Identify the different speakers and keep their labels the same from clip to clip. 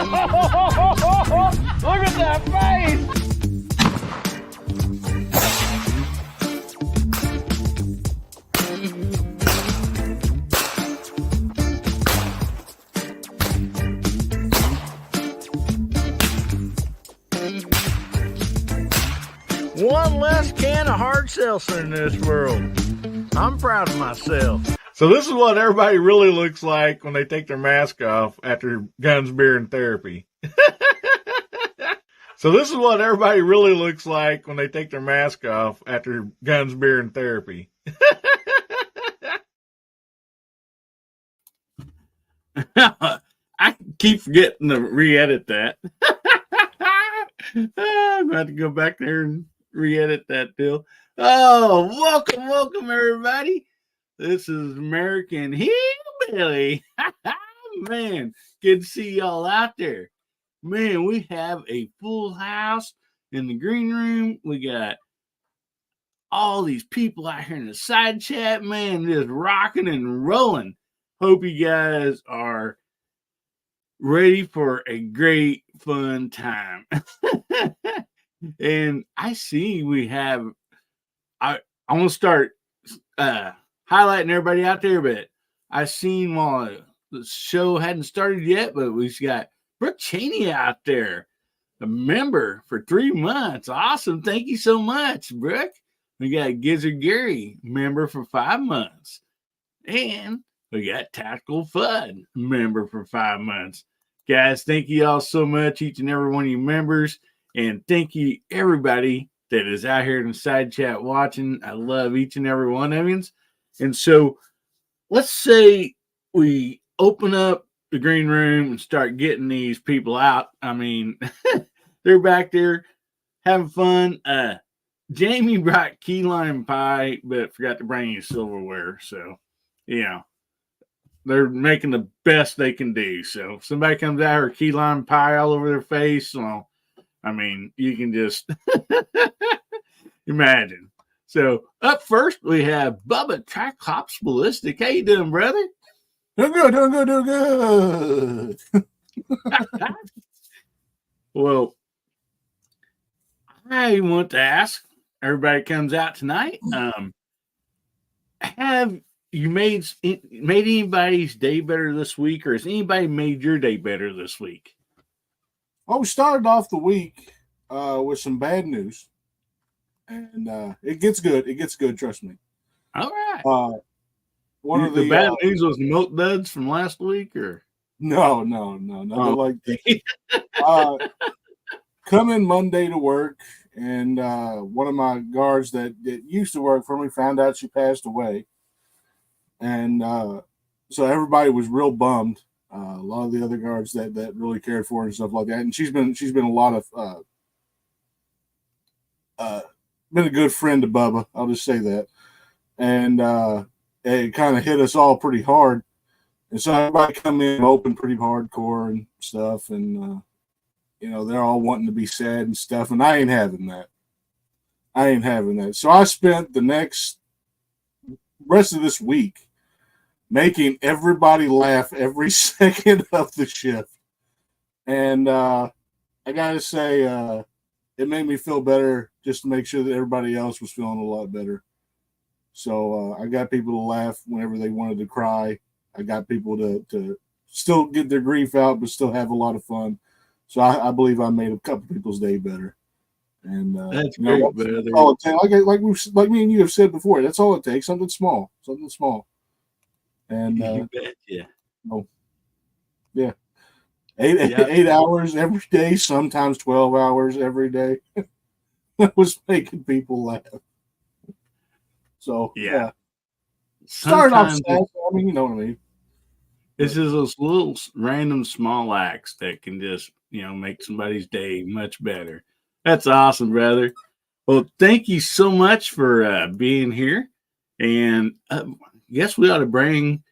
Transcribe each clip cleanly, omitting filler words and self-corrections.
Speaker 1: Look at that face! One less can of hard seltzer in this world. I'm proud of myself. So this is what everybody really looks like when they take their mask off after guns, beer, and therapy. So this is what everybody really looks like when they take their mask off after guns, beer, and therapy. I keep forgetting to re-edit that. I'm going to go back there and re-edit that deal. Oh, welcome everybody. This is American Hillbilly. Man, good to see y'all out there. Man, we have a full house in the green room. We got all these people out here in the side chat, man, just rocking and rolling. Hope you guys are ready for a great, fun time. And I see we have, I'm going to start highlighting everybody out there, but I seen while the show hadn't started yet, but we've got Brooke Cheney out there, a member for 3 months. Awesome. Thank you so much, Brooke. We got Gizzard Gary, member for 5 months. And we got Tactical Fun, member for 5 months. Guys, thank you all so much, each and every one of you members. And thank you, everybody that is out here in the side chat watching. I love each and every one of you. And so let's say we open up the green room and start getting these people out. I mean, they're back there having fun. Jamie brought key lime pie, but forgot to bring you silverware. So, yeah, they're making the best they can do. So if somebody comes out here key lime pie all over their face, well, I mean, you can just imagine. So up first, we have Bubba Triclops Ballistic. How you doing, brother?
Speaker 2: Doing good.
Speaker 1: Well, I want to ask everybody comes out tonight. Have you made anybody's day better this week, or has anybody made your day better this week?
Speaker 2: Well, we started off the week with some bad news, and it gets good. It gets good, trust me.
Speaker 1: All right.
Speaker 2: One of the
Speaker 1: bad news was milk duds from last week, or
Speaker 2: no, nothing like that. Come in Monday to work, and one of my guards that used to work for me found out she passed away, and so everybody was real bummed. A lot of the other guards that really cared for her and stuff like that, and she's been a lot of been a good friend to Bubba. I'll just say that, and it kind of hit us all pretty hard, and so everybody come in open pretty hardcore and stuff, and they're all wanting to be sad and stuff, and I ain't having that. So I spent the rest of this week making everybody laugh every second of the shift. And I got to say, it made me feel better just to make sure that everybody else was feeling a lot better. So I got people to laugh whenever they wanted to cry. I got people to still get their grief out, but still have a lot of fun. So I believe I made a couple people's day better. And
Speaker 1: that's great, brother.
Speaker 2: That's all it takes. Like me and you have said before, that's all it takes. Something small. And
Speaker 1: you bet, yeah.
Speaker 2: Oh, yeah. 8 hours every day, sometimes 12 hours every day. I was making people laugh. So yeah. Start off sad. I mean, you know what I mean.
Speaker 1: It's just those little random small acts that can just, make somebody's day much better. That's awesome, brother. Well, thank you so much for being here. And I guess we ought to bring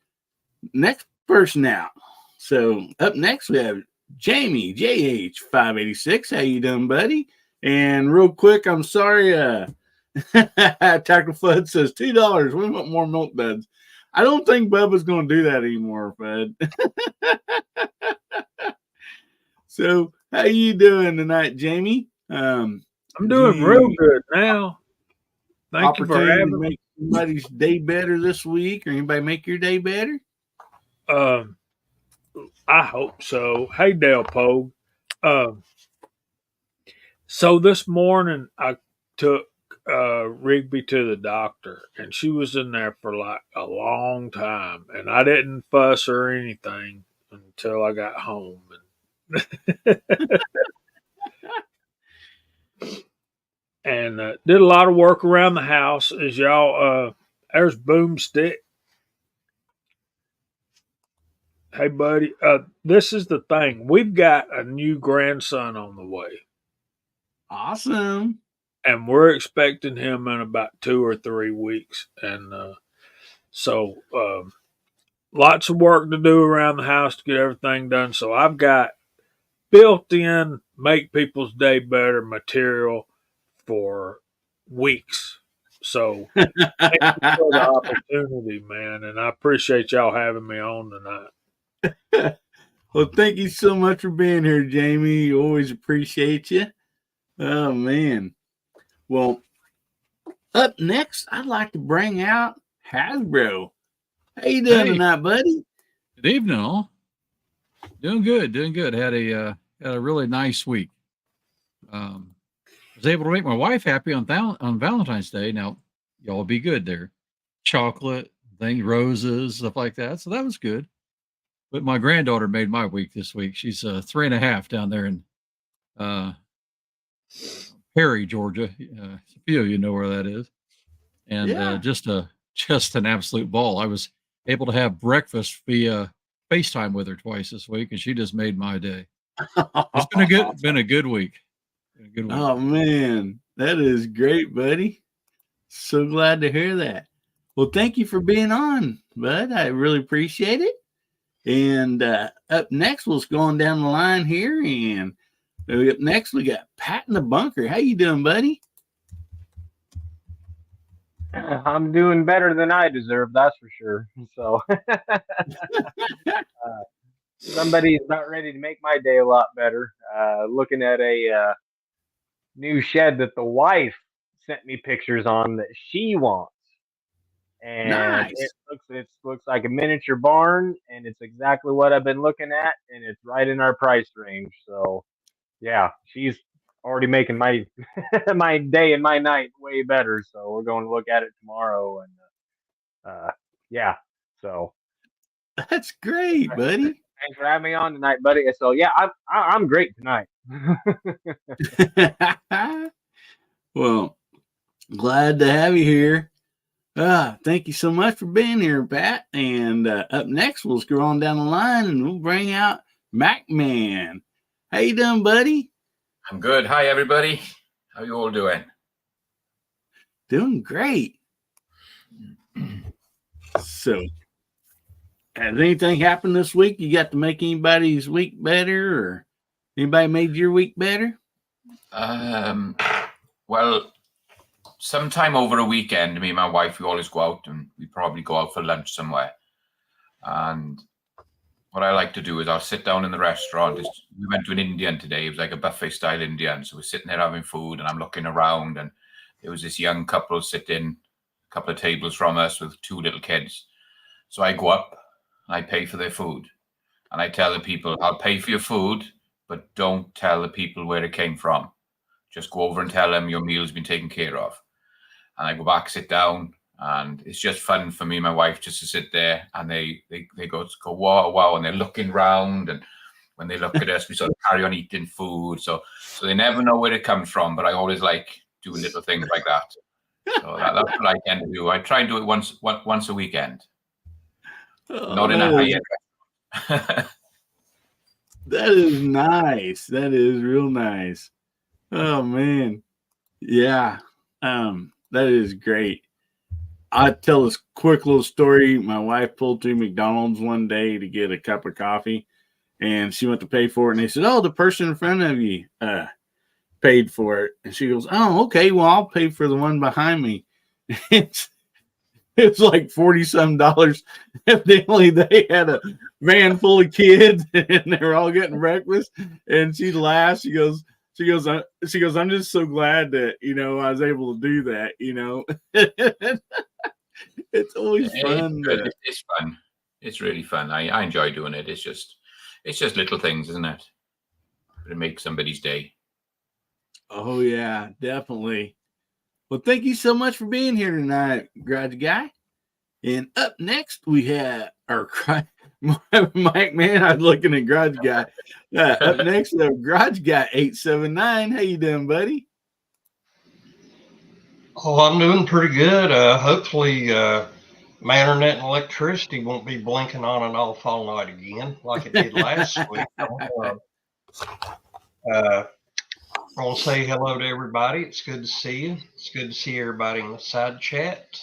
Speaker 1: next person out. So up next, we have Jamie, JH586. How you doing, buddy? And real quick, I'm sorry. Tackle Fudd says $2. We want more milk duds. I don't think Bubba's going to do that anymore, Fudd. So, how you doing tonight, Jamie?
Speaker 3: I'm doing real good now. Thank you for
Speaker 1: opportunity to
Speaker 3: having me.
Speaker 1: make somebody's day better this week, or anybody make your day better?
Speaker 3: I hope so. Hey, Dale Pogue. So this morning I took Rigby to the doctor, and she was in there for like a long time, and I didn't fuss or anything until I got home. And did a lot of work around the house. As y'all, there's Boomstick. Hey, buddy. This is the thing. We've got a new grandson on the way.
Speaker 1: Awesome.
Speaker 3: And we're expecting him in about 2 or 3 weeks. And so lots of work to do around the house to get everything done. So I've got built in make people's day better material for weeks. So thank you for the opportunity, man. And I appreciate y'all having me on tonight.
Speaker 1: Well, thank you so much for being here, Jamie. Always appreciate you. Oh, man. Well, up next, I'd like to bring out Hasbro. How you doing tonight, buddy?
Speaker 4: Good evening, all. Doing good. Had a really nice week. Was able to make my wife happy on Valentine's Day. Now, y'all be good there. Chocolate, things, roses, stuff like that. So that was good. But my granddaughter made my week this week. She's 3.5 down there in Perry, Georgia. A few of you know where that is. And just an absolute ball. I was able to have breakfast via FaceTime with her twice this week, and she just made my day. It's been a good week.
Speaker 1: Oh, man, that is great, buddy. So glad to hear that. Well, thank you for being on, bud. I really appreciate it. And up next, we'll go on down the line here. And up next, we got Pat in the bunker. How you doing, buddy?
Speaker 5: I'm doing better than I deserve, that's for sure. So somebody's about ready to make my day a lot better. Looking at a new shed that the wife sent me pictures on that she wants. And
Speaker 1: nice.
Speaker 5: it looks like a miniature barn, and it's exactly what I've been looking at, and it's right in our price range. So yeah, she's already making my my day and my night way better. So we're going to look at it tomorrow, and yeah. So
Speaker 1: that's great, buddy.
Speaker 5: Thanks for having me on tonight, buddy. So yeah, I'm great tonight.
Speaker 1: Well, glad to have you here. Thank you so much for being here, Pat. And up next, we'll scroll on down the line and we'll bring out MacMan. How you doing, buddy?
Speaker 6: I'm good. Hi, everybody. How you all doing?
Speaker 1: Doing great. So, has anything happened this week? You got to make anybody's week better, or anybody made your week better?
Speaker 6: Well, sometime over a weekend, me and my wife, we always go out, and we probably go out for lunch somewhere. And what I like to do is I'll sit down in the restaurant. We went to an Indian today. It was like a buffet style Indian. So we're sitting there having food, and I'm looking around, and there was this young couple sitting a couple of tables from us with 2 little kids. So I go up and I pay for their food. And I tell the people, I'll pay for your food, but don't tell the people where it came from. Just go over and tell them your meal's been taken care of. And I go back, sit down, and it's just fun for me and my wife just to sit there, and they go wow, and they're looking round, and when they look at us, we sort of carry on eating food. So they never know where it comes from, but I always like doing little things like that. So that's what I tend to do. I try and do it once a weekend. Not in a high-end.
Speaker 1: That is nice. That is real nice. Oh man. Yeah. That is great. I tell this quick little story. My wife pulled through McDonald's one day to get a cup of coffee, and she went to pay for it, and they said, "Oh, the person in front of you paid for it." And she goes, "Oh, okay, well, I'll pay for the one behind me." it was like $40 some. Evidently, they had a van full of kids, and they were all getting breakfast. And she laughs. She goes, I'm just so glad that I was able to do that. It's always fun.
Speaker 6: It's fun. It's really fun. I enjoy doing it. It's just little things, isn't it? But it makes somebody's day.
Speaker 1: Oh yeah, definitely. Well, thank you so much for being here tonight, Garage Guy. And up next, we have our Mike. Man, I'm looking at Garage Guy. Up next, we have Garage Guy 879. How you doing, buddy?
Speaker 7: Oh, I'm doing pretty good. Hopefully, my internet and electricity won't be blinking on and off all night again like it did last week. I want to say hello to everybody. It's good to see you. It's good to see everybody in the side chat.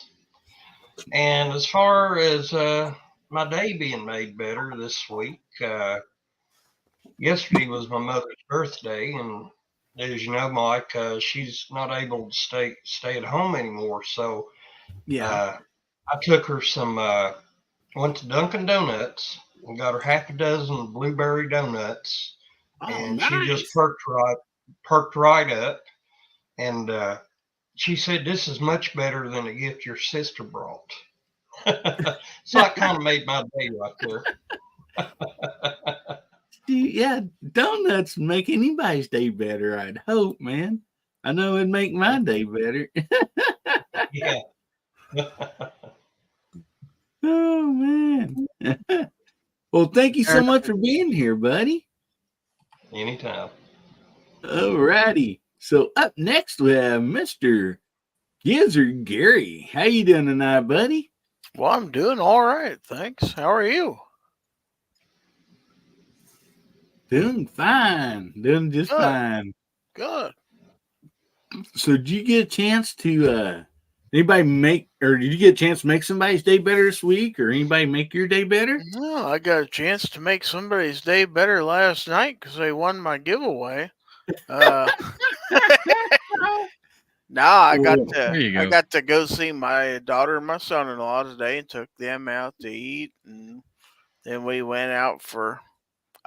Speaker 7: And as far as my day being made better this week, yesterday was my mother's birthday, and as you know, Mike, she's not able to stay at home anymore. So I took her went to Dunkin' Donuts and got her half a dozen blueberry donuts, and nice. She just perked right up, and she said, "This is much better than a gift your sister brought." So that kind of made my day right there.
Speaker 1: Yeah, donuts make anybody's day better, I'd hope, man. I know it'd make my day better.
Speaker 7: Yeah.
Speaker 1: Oh, man. Well, thank you so much for being here, buddy.
Speaker 7: Anytime.
Speaker 1: All righty. So up next, we have Mr. Gizzard Gary. How you doing tonight, buddy?
Speaker 8: Well, I'm doing all right, thanks. How are you?
Speaker 1: Doing fine. Doing just fine.
Speaker 8: Good.
Speaker 1: So did you get a chance to did you get a chance to make somebody's day better this week, or anybody make your day better?
Speaker 8: No, I got a chance to make somebody's day better last night because they won my giveaway. I got to go see my daughter and my son-in-law today and took them out to eat, and then we went out for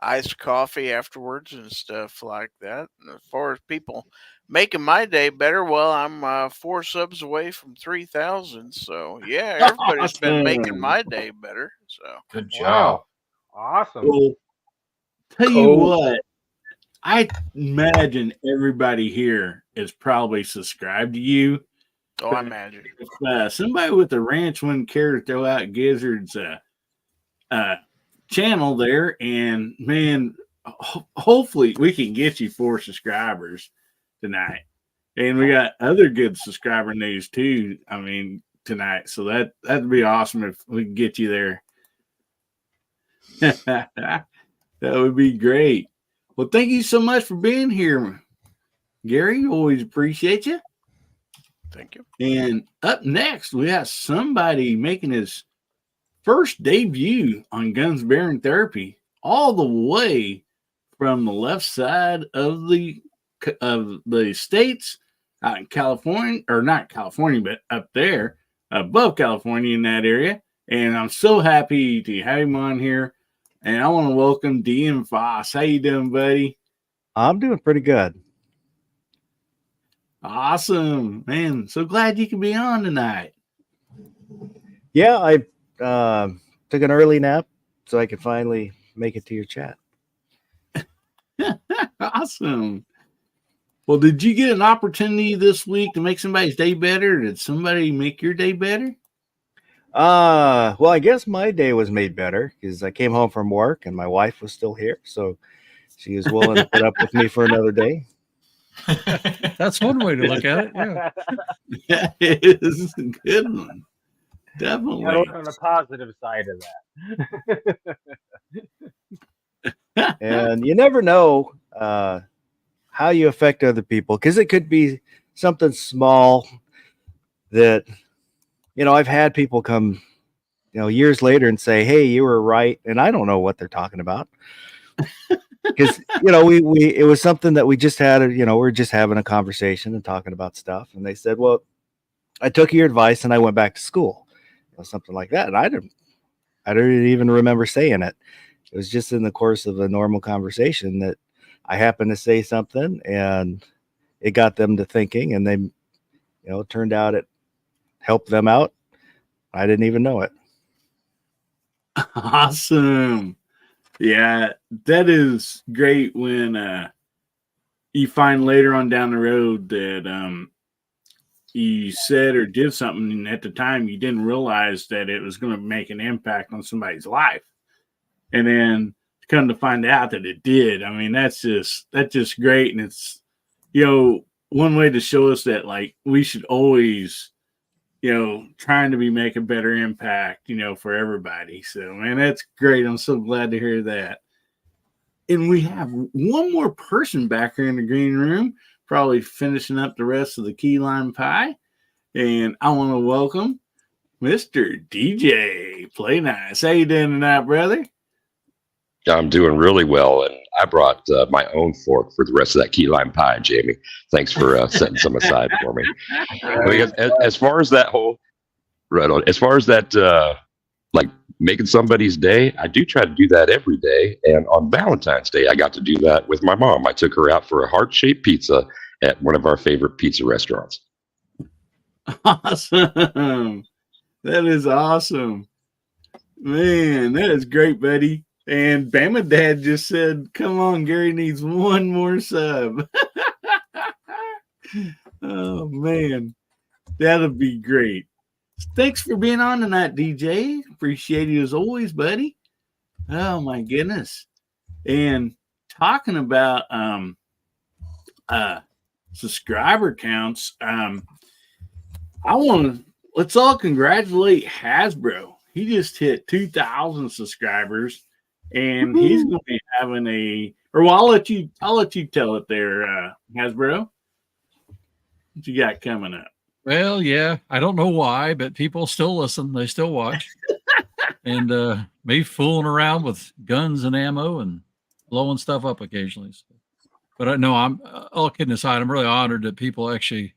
Speaker 8: iced coffee afterwards and stuff like that. And as far as people making my day better, well, I'm 4 subs away from 3,000. So yeah, everybody's been making my day better. So
Speaker 6: good job.
Speaker 5: Awesome.
Speaker 1: Well, tell you what, I imagine everybody here is probably subscribed to you.
Speaker 8: Oh, I imagine.
Speaker 1: If somebody with a ranch wouldn't care to throw out Gizzard's channel there, and man, hopefully we can get you 4 subscribers tonight. And we got other good subscriber news too, tonight. So that'd be awesome if we can get you there. That would be great. Well, thank you so much for being here, Gary. Always appreciate you.
Speaker 8: Thank you.
Speaker 1: And up next, we have somebody making his first debut on Guns Bearing Therapy, all the way from the left side of the states, out in California, or not California, but up there above California in that area. And I'm so happy to have him on here. And I want to welcome DM Foss. How you doing, buddy?
Speaker 9: I'm doing pretty good.
Speaker 1: Awesome, man. So glad you can be on tonight.
Speaker 9: Yeah, I took an early nap so I could finally make it to your chat.
Speaker 1: Awesome. Well, did you get an opportunity this week to make somebody's day better? Did somebody make your day better?
Speaker 9: Well, I guess my day was made better because I came home from work and my wife was still here, so she was willing to put up with me for another day.
Speaker 4: That's one way to look at it. Yeah,
Speaker 1: Yeah, it is a good one. Definitely.
Speaker 5: You look on the positive side of that.
Speaker 9: And you never know how you affect other people, because it could be something small that, I've had people come, years later and say, "Hey, you were right," and I don't know what they're talking about. Because it was something that we just had, we're just having a conversation and talking about stuff, and they said, "Well, I took your advice and I went back to school." something like that. And I don't even remember saying it. It was just in the course of a normal conversation that I happened to say something, and it got them to thinking, and they, turned out it helped them out. I didn't even know it.
Speaker 1: Awesome. Yeah, that is great when you find later on down the road that you said or did something, and at the time you didn't realize that it was going to make an impact on somebody's life, and then come to find out that it did. I mean, that's just great, and it's one way to show us that like we should always trying to make a better impact for everybody. So man, that's great. I'm so glad to hear that. And we have one more person back here in the green room, probably finishing up the rest of the key lime pie. And I want to welcome Mr. DJ Play Nice. How you doing tonight, brother?
Speaker 10: I'm doing really well, and I brought my own fork for the rest of that key lime pie, Jamie. Thanks for setting some aside for me. Because as far as that whole, right on, as far as that, like making somebody's day, I do try to do that every day. And on Valentine's Day, I got to do that with my mom. I took her out for a heart-shaped pizza at one of our favorite pizza restaurants.
Speaker 1: Awesome. That is awesome. Man, that is great, buddy. And Bama Dad just said, come on, Gary needs one more sub. Oh, man. That'll be great. Thanks for being on tonight, DJ. Appreciate you as always, buddy. Oh, my goodness. And talking about subscriber counts, let's all congratulate Hasbro. He just hit 2,000 subscribers. And he's going to be having I'll let you tell it there, Hasbro. What you got coming up?
Speaker 4: Well, yeah, I don't know why, but people still listen. They still watch. And me fooling around with guns and ammo and blowing stuff up occasionally. But I know I'm all kidding aside, I'm really honored that people actually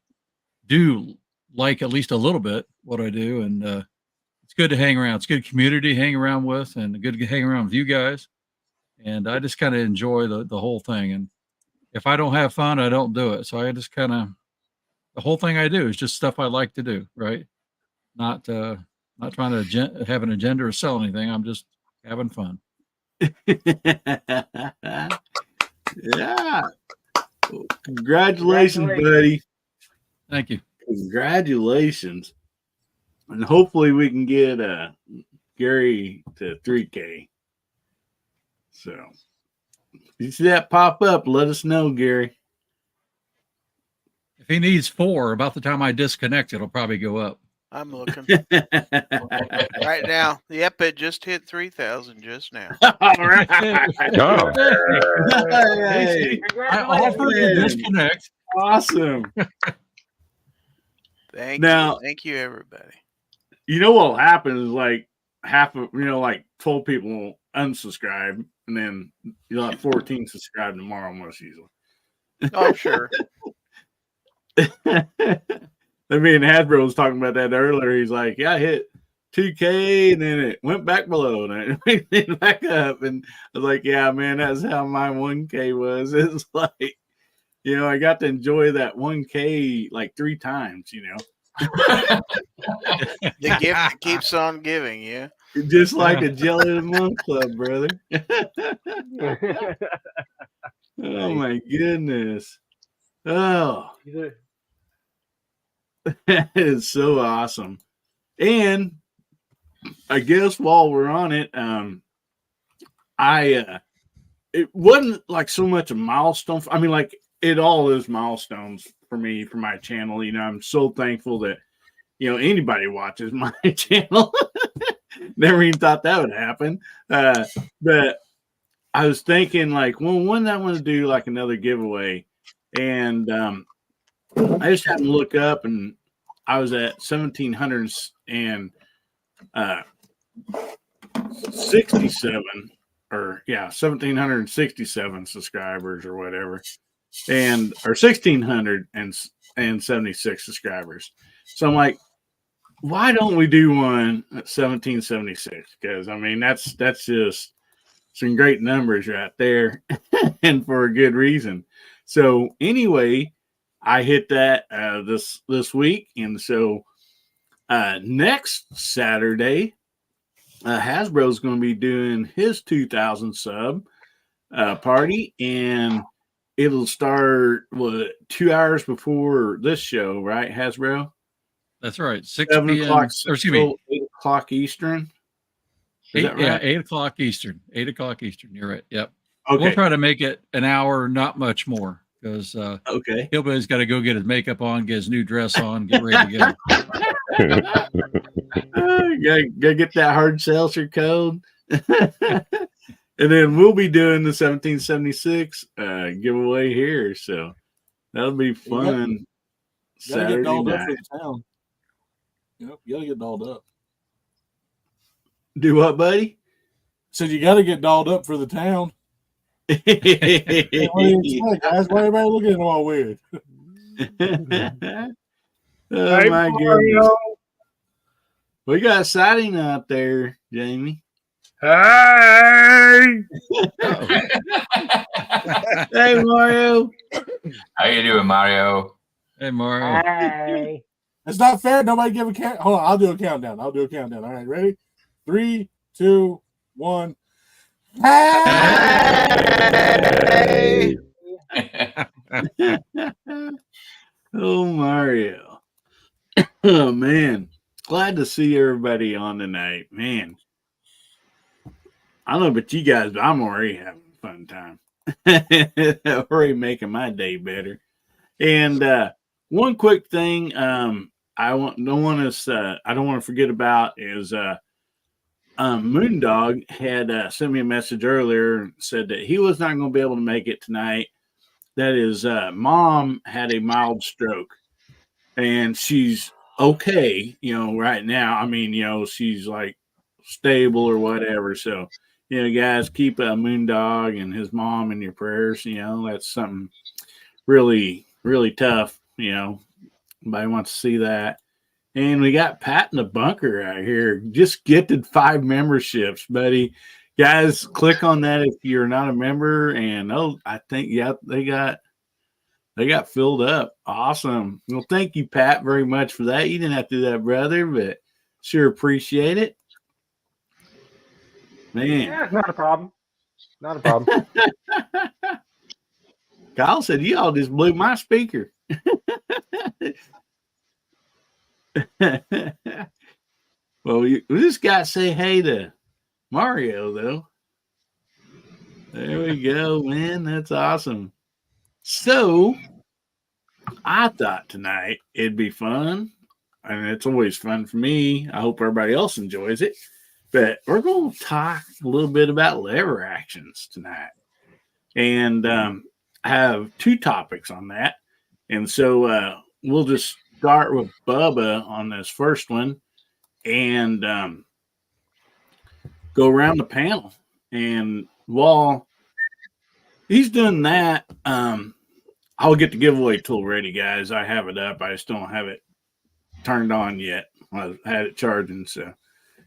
Speaker 4: do like at least a little bit what I do. And it's good to hang around. It's good community to hang around with, and good to hang around with you guys. And I just kind of enjoy the whole thing. And if I don't have fun, I don't do it. So I just kind of, the whole thing I do is just stuff I like to do, right? Not trying to have an agenda or sell anything. I'm just having fun.
Speaker 1: Yeah. Congratulations, buddy.
Speaker 4: Thank you.
Speaker 1: Congratulations. And hopefully we can get Gary to 3K. So if you see that pop up, let us know, Gary.
Speaker 4: If he needs 4, about the time I disconnect, it'll probably go up.
Speaker 8: I'm looking right now. Yep, it just hit 3,000 just now.
Speaker 1: All right.
Speaker 10: Oh.
Speaker 1: Hey.
Speaker 4: I offered to disconnect.
Speaker 1: Awesome.
Speaker 8: Thank you, everybody.
Speaker 1: You know what'll happen is like half of like 12 people will unsubscribe, and then you'll have 14 subscribe tomorrow most usually.
Speaker 8: Oh, sure.
Speaker 1: Me and Hasbro was talking about that earlier. He's like, yeah, I hit 2K and then it went back below and it went back up. And I was like, yeah, man, that's how my 1K was. It's like, I got to enjoy that 1K like 3 times,
Speaker 8: The gift that keeps on giving, yeah.
Speaker 1: Just like a jelly of the month club, brother. Oh my goodness. Oh, that is so awesome. And I guess while we're on it, it wasn't like so much a milestone. I mean, like it all is milestones for me, for my channel. I'm so thankful that, anybody watches my channel. Never even thought that would happen. But I was thinking like, well, when I want to do like another giveaway. And I just happened to look up and I was at 1,767 subscribers or whatever, or 1,676 subscribers. So I'm like, why don't we do one at 1776? Because I mean, that's just some great numbers right there, and for a good reason. So anyway, I hit that this week, and so next Saturday, Hasbro's going to be doing his 2,000 sub party, and it'll start 2 hours before this show, right, Hasbro?
Speaker 4: That's right. 6
Speaker 1: 7
Speaker 4: p.m.
Speaker 1: o'clock
Speaker 4: Or excuse me,
Speaker 1: Central, 8 o'clock Eastern. Is that right?
Speaker 4: Yeah, 8 o'clock Eastern. 8 o'clock Eastern. You're right. Yep.
Speaker 1: Okay.
Speaker 4: We'll try to make it an hour, not much more, because
Speaker 1: okay,
Speaker 4: Hillbilly's got to go get his makeup on, get his new dress on, get ready to go.
Speaker 1: gotta get that hard seltzer code. And then we'll be doing the 1776 giveaway here. So that'll be fun.
Speaker 2: You gotta get dolled
Speaker 1: night.
Speaker 2: up for the town. Yep, you gotta get dolled up.
Speaker 1: Do what, buddy?
Speaker 2: Said you gotta get dolled up for the town. What do you expect, guys? Why everybody looking at all weird?
Speaker 1: Oh
Speaker 3: Hey,
Speaker 1: my goodness. We got a sighting out there, Jamie.
Speaker 3: Hey!
Speaker 1: Hey, Mario.
Speaker 6: How you doing, Mario?
Speaker 4: Hey, Mario.
Speaker 5: Hey.
Speaker 2: It's not fair. Nobody give a count. Hold on, I'll do a countdown. All right, ready? 3, 2, 1.
Speaker 8: Hey!
Speaker 1: Oh, Mario. Oh, man. Glad to see everybody on tonight. Man. I don't know about you guys, but I'm already having a fun time. Already making my day better. And one quick thing don't want to forget about is Moondog had sent me a message earlier and said that he was not going to be able to make it tonight. That his mom had a mild stroke, and she's okay, right now. I mean, she's like stable or whatever. So, guys, keep Moondog and his mom in your prayers. That's something really, really tough. Nobody wants to see that. And we got Pat in the bunker out here. Just gifted 5 memberships, buddy. Guys, click on that if you're not a member. And I think they got filled up. Awesome. Well, thank you, Pat, very much for that. You didn't have to do that, brother, but sure appreciate it. Man.
Speaker 5: Yeah, not a problem. Not a problem.
Speaker 1: Kyle said, you all just blew my speaker. Well, we just got to say hey to Mario, though. There we go, man. That's awesome. So, I thought tonight it'd be fun, and it's always fun for me. I hope everybody else enjoys it. But we're going to talk a little bit about lever actions tonight. And I have 2 topics on that. And so we'll just start with Bubba on this first one and go around the panel. And while he's doing that, I'll get the giveaway tool ready, guys. I have it up. I just don't have it turned on yet. I had it charging. So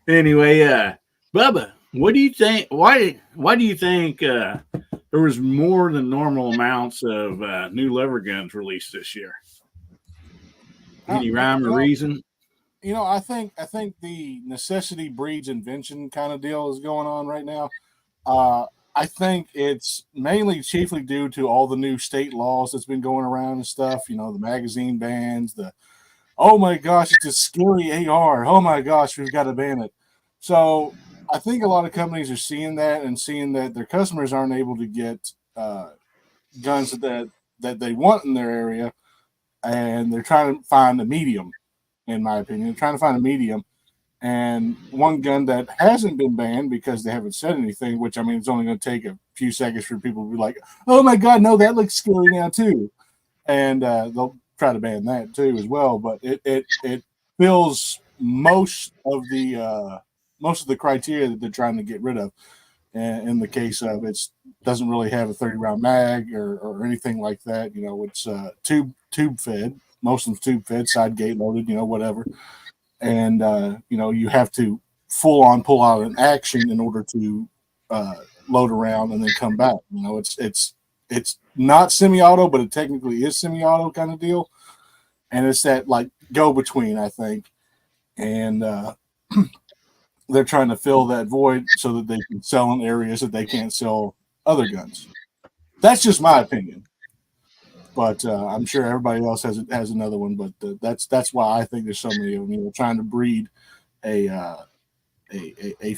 Speaker 1: anyway, Bubba, what do you think? Why do you think there was more than normal amounts of new lever guns released this year? Any rhyme or reason?
Speaker 2: I think the necessity breeds invention kind of deal is going on right now. I think it's chiefly due to all the new state laws that's been going around and stuff. The magazine bans, oh my gosh, it's a scary AR. Oh my gosh, we've got to ban it. So I think a lot of companies are seeing that and seeing that their customers aren't able to get guns that they want in their area, and they're trying to find a medium. In my opinion, they're trying to find a medium. And one gun that hasn't been banned because they haven't said anything, which I mean, it's only going to take a few seconds for people to be like, "Oh my God, no, that looks scary now too," and they'll try to ban that too as well. But it fills most of the criteria that they're trying to get rid of. And in the case of it doesn't really have a 30-round mag or anything like that. It's tube fed. Most of them tube fed, side gate loaded. Whatever. and you have to full on pull out an action in order to load around and then come back. It's not semi-auto, but it technically is semi-auto kind of deal, and it's that like go between, I think, and they're trying to fill that void so that they can sell in areas that they can't sell other guns. That's just my opinion, but I'm sure everybody else has another one. But that's why I think there's so many of them. Trying to breed a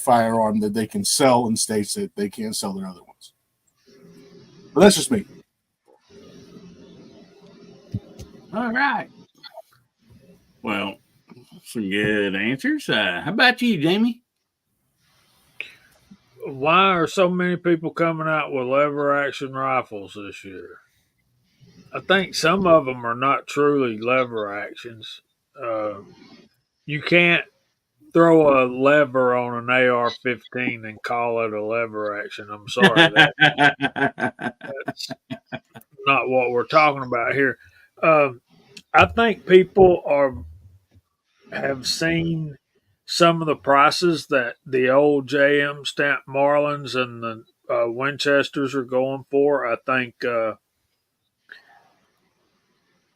Speaker 2: firearm that they can sell in states that they can't sell their other ones. But that's just me.
Speaker 1: All right. Well, some good answers. How about you, Jamie?
Speaker 3: Why are so many people coming out with lever action rifles this year? I think some of them are not truly lever actions. You can't throw a lever on an AR-15 and call it a lever action. I'm sorry, that's not what we're talking about here. I think people have seen some of the prices that the old JM stamp Marlins and the Winchesters are going for. I think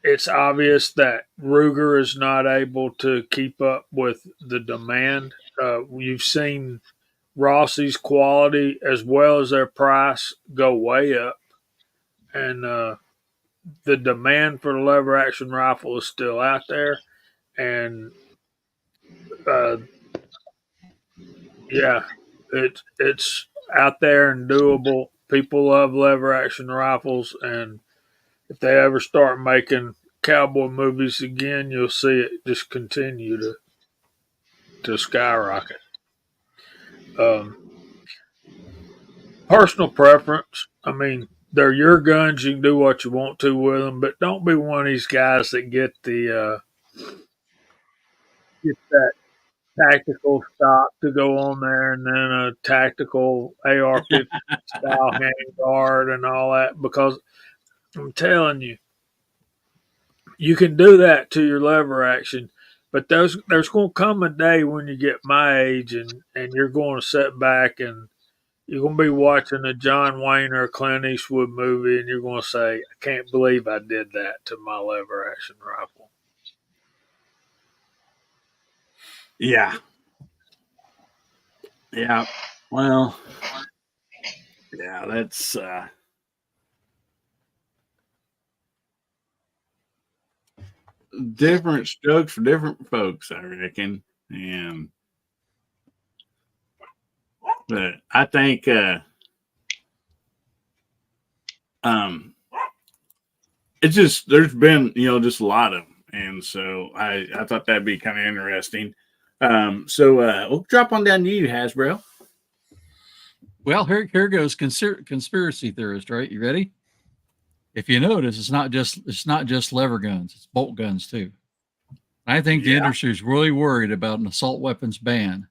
Speaker 3: it's obvious that Ruger is not able to keep up with the demand. You've seen Rossi's quality as well as their price go way up, and the demand for the lever action rifle is still out there. And yeah, it's out there and doable. People love lever action rifles, and if they ever start making cowboy movies again, you'll see it just continue to skyrocket. Personal preference. I mean, they're your guns. You can do what you want to with them, but don't be one of these guys that get that tactical stock to go on there, and then a tactical AR-15 style handguard and all that. Because I'm telling you, you can do that to your lever action, but there's going to come a day when you get my age, and you're going to sit back and you're going to be watching a John Wayne or a Clint Eastwood movie, and you're going to say, I can't believe I did that to my lever action rifle.
Speaker 1: Yeah. Yeah. Well, yeah, that's different strokes for different folks, I reckon. And but I think it's just there's been just a lot of them, and so I thought that'd be kind of interesting. So we'll drop on down to you, Hasbro.
Speaker 4: Well, here goes conspiracy theorist, right? You ready? If you notice, it's not just lever guns; it's bolt guns too. I think the industry is really worried about an assault weapons ban,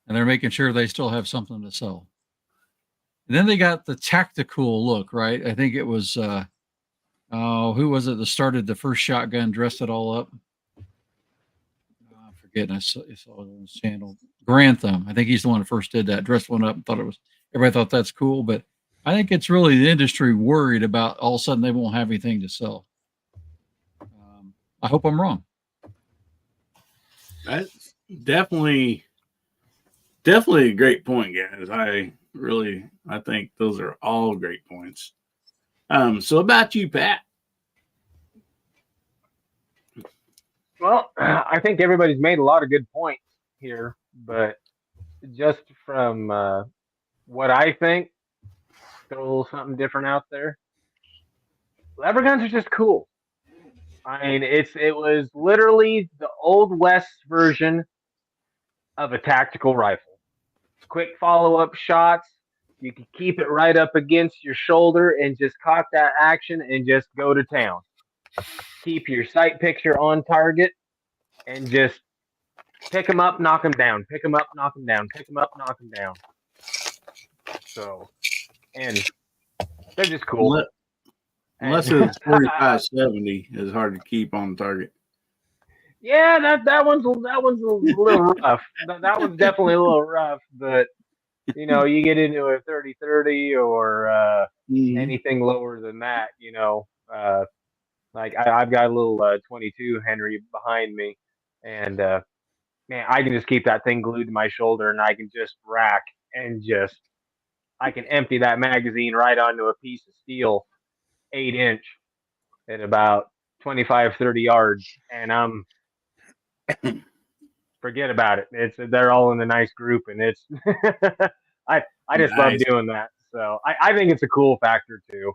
Speaker 4: and they're making sure they still have something to sell. And then they got the tactical look, right? I think it was who was it that started the first shotgun, dressed it all up? I forget. I saw it on his channel. Grantham. I think he's the one that first did that. Dressed one up. Everybody thought that's cool, but I think it's really the industry worried about all of a sudden they won't have anything to sell. I hope I'm wrong.
Speaker 1: That's definitely a great point, guys. I think those are all great points. So about you, Pat?
Speaker 5: Well, I think everybody's made a lot of good points here, but just from what I think, throw a little something different out there. Lever guns are just cool. I mean, it was literally the Old West version of a tactical rifle. Quick follow-up shots. You can keep it right up against your shoulder and just cock that action and just go to town. Keep your sight picture on target and just pick them up, knock them down. Pick them up, knock them down. Pick them up, knock them down. So, and they're just cool.
Speaker 1: Unless it's 45-70, it's hard to keep on target.
Speaker 5: Yeah, that one's a little rough. That one's definitely a little rough, but you get into a 30-30 or anything lower than that, like I've got a little 22 Henry behind me, and man, I can just keep that thing glued to my shoulder, and I can just rack and I can empty that magazine right onto a piece of steel, 8 inch, at about 25-30 yards, and forget about it. They're all in a nice group, and it's I just love
Speaker 1: Nice.
Speaker 5: doing that. So I think it's a cool factor too,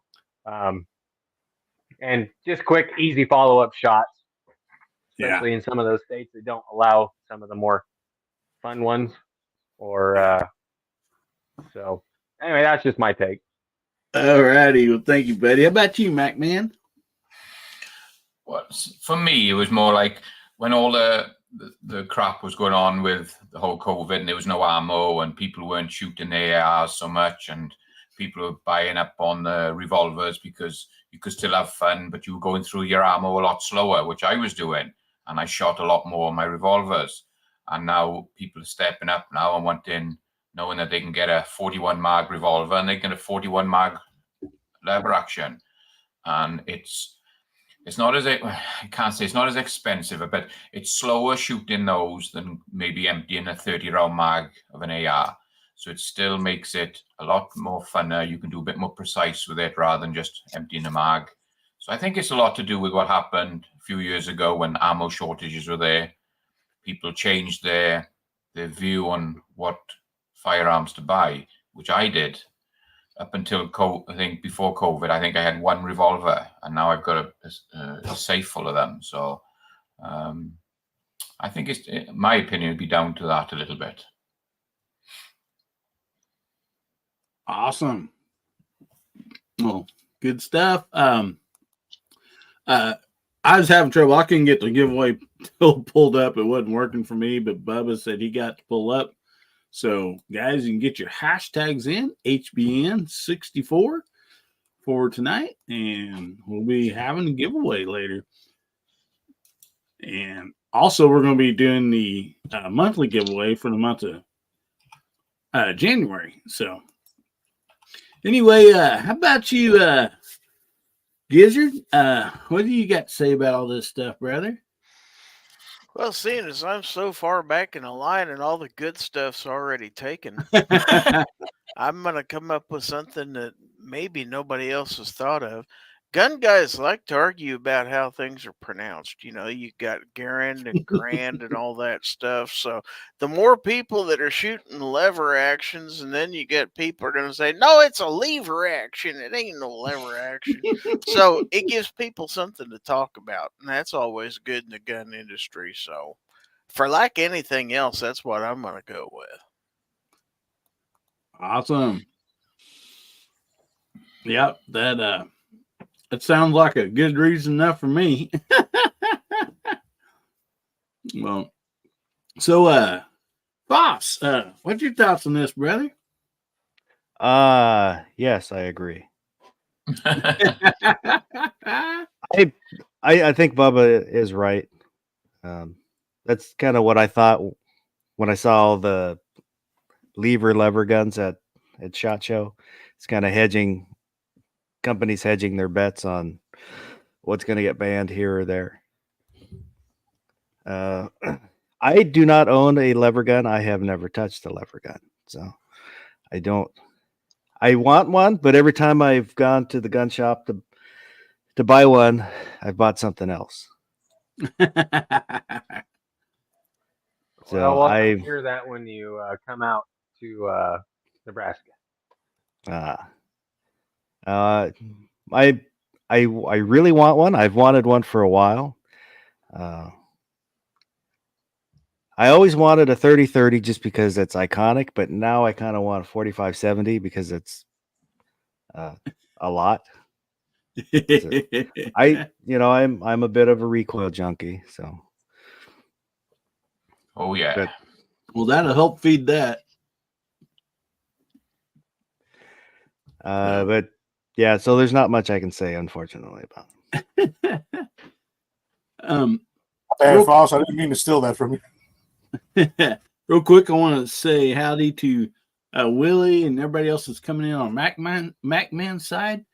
Speaker 5: and just quick, easy follow up shots, especially in some of those states that don't allow some of the more fun ones. Or so anyway, that's just my take.
Speaker 1: All righty. Well, thank you, buddy. How about you, Mac Man?
Speaker 6: Well, for me, it was more like when all the crap was going on with the whole COVID and there was no ammo and people weren't shooting their ARs so much and people were buying up on the revolvers because you could still have fun, but you were going through your ammo a lot slower, which I was doing. And I shot a lot more on my revolvers. And now people are stepping up now and wanting, knowing that they can get a 41 mag revolver and they can get a 41 mag lever action. And it's not as, I can't say it's not as expensive, but it's slower shooting those than maybe emptying a 30 round mag of an AR. So it still makes it a lot more funner. You can do a bit more precise with it rather than just emptying a mag. So I think it's a lot to do with what happened a few years ago when ammo shortages were there. People changed their view on what firearms to buy, which I did. Up until I think before COVID, I think I had one revolver, and now I've got a safe full of them. So I think my opinion would be down to that a little bit.
Speaker 1: Awesome. Well, good stuff. I was having trouble. I couldn't get the giveaway pulled up. It wasn't working for me, but Bubba said he got to pull up. So, guys, you can get your hashtags in, HBN64 for tonight, and we'll be having a giveaway later. And also, we're going to be doing the monthly giveaway for the month of January. So, anyway, how about you, Gizzard? What do you got to say about all this stuff, brother?
Speaker 8: Well, seeing as I'm so far back in the line and all the good stuff's already taken, I'm going to come up with something that maybe nobody else has thought of. Gun guys like to argue about how things are pronounced. You got Garand and Grand and all that stuff. So the more people that are shooting lever actions, and then you get people are going to say, no, it's a lever action. It ain't no lever action. So it gives people something to talk about. And that's always good in the gun industry. So for like anything else, that's what I'm going to go with.
Speaker 1: Awesome. Yep, that sounds like a good reason enough for me. Well, so Boss, what's your thoughts on this, brother?
Speaker 9: Yes, I agree. I think Bubba is right. That's kind of what I thought when I saw the lever guns at SHOT Show. It's kind of companies hedging their bets on what's going to get banned here or there. I do not own a lever gun. I have never touched a lever gun, so I don't. I want one, but every time I've gone to the gun shop to buy one, I've bought something else.
Speaker 5: So I hear that when you come out to Nebraska.
Speaker 9: I really want one. I've wanted one for a while. I always wanted a 30-30 just because it's iconic, but now I kind of want a 45-70 because it's a lot. I'm a bit of a recoil junkie, so.
Speaker 6: Oh yeah.
Speaker 1: Well, that'll help feed that.
Speaker 9: But yeah, so there's not much I can say, unfortunately, about it.
Speaker 2: Hey, Foss, I didn't mean to steal that from you.
Speaker 1: Real quick, I want to say howdy to Willie and everybody else that's coming in on MacMan's side.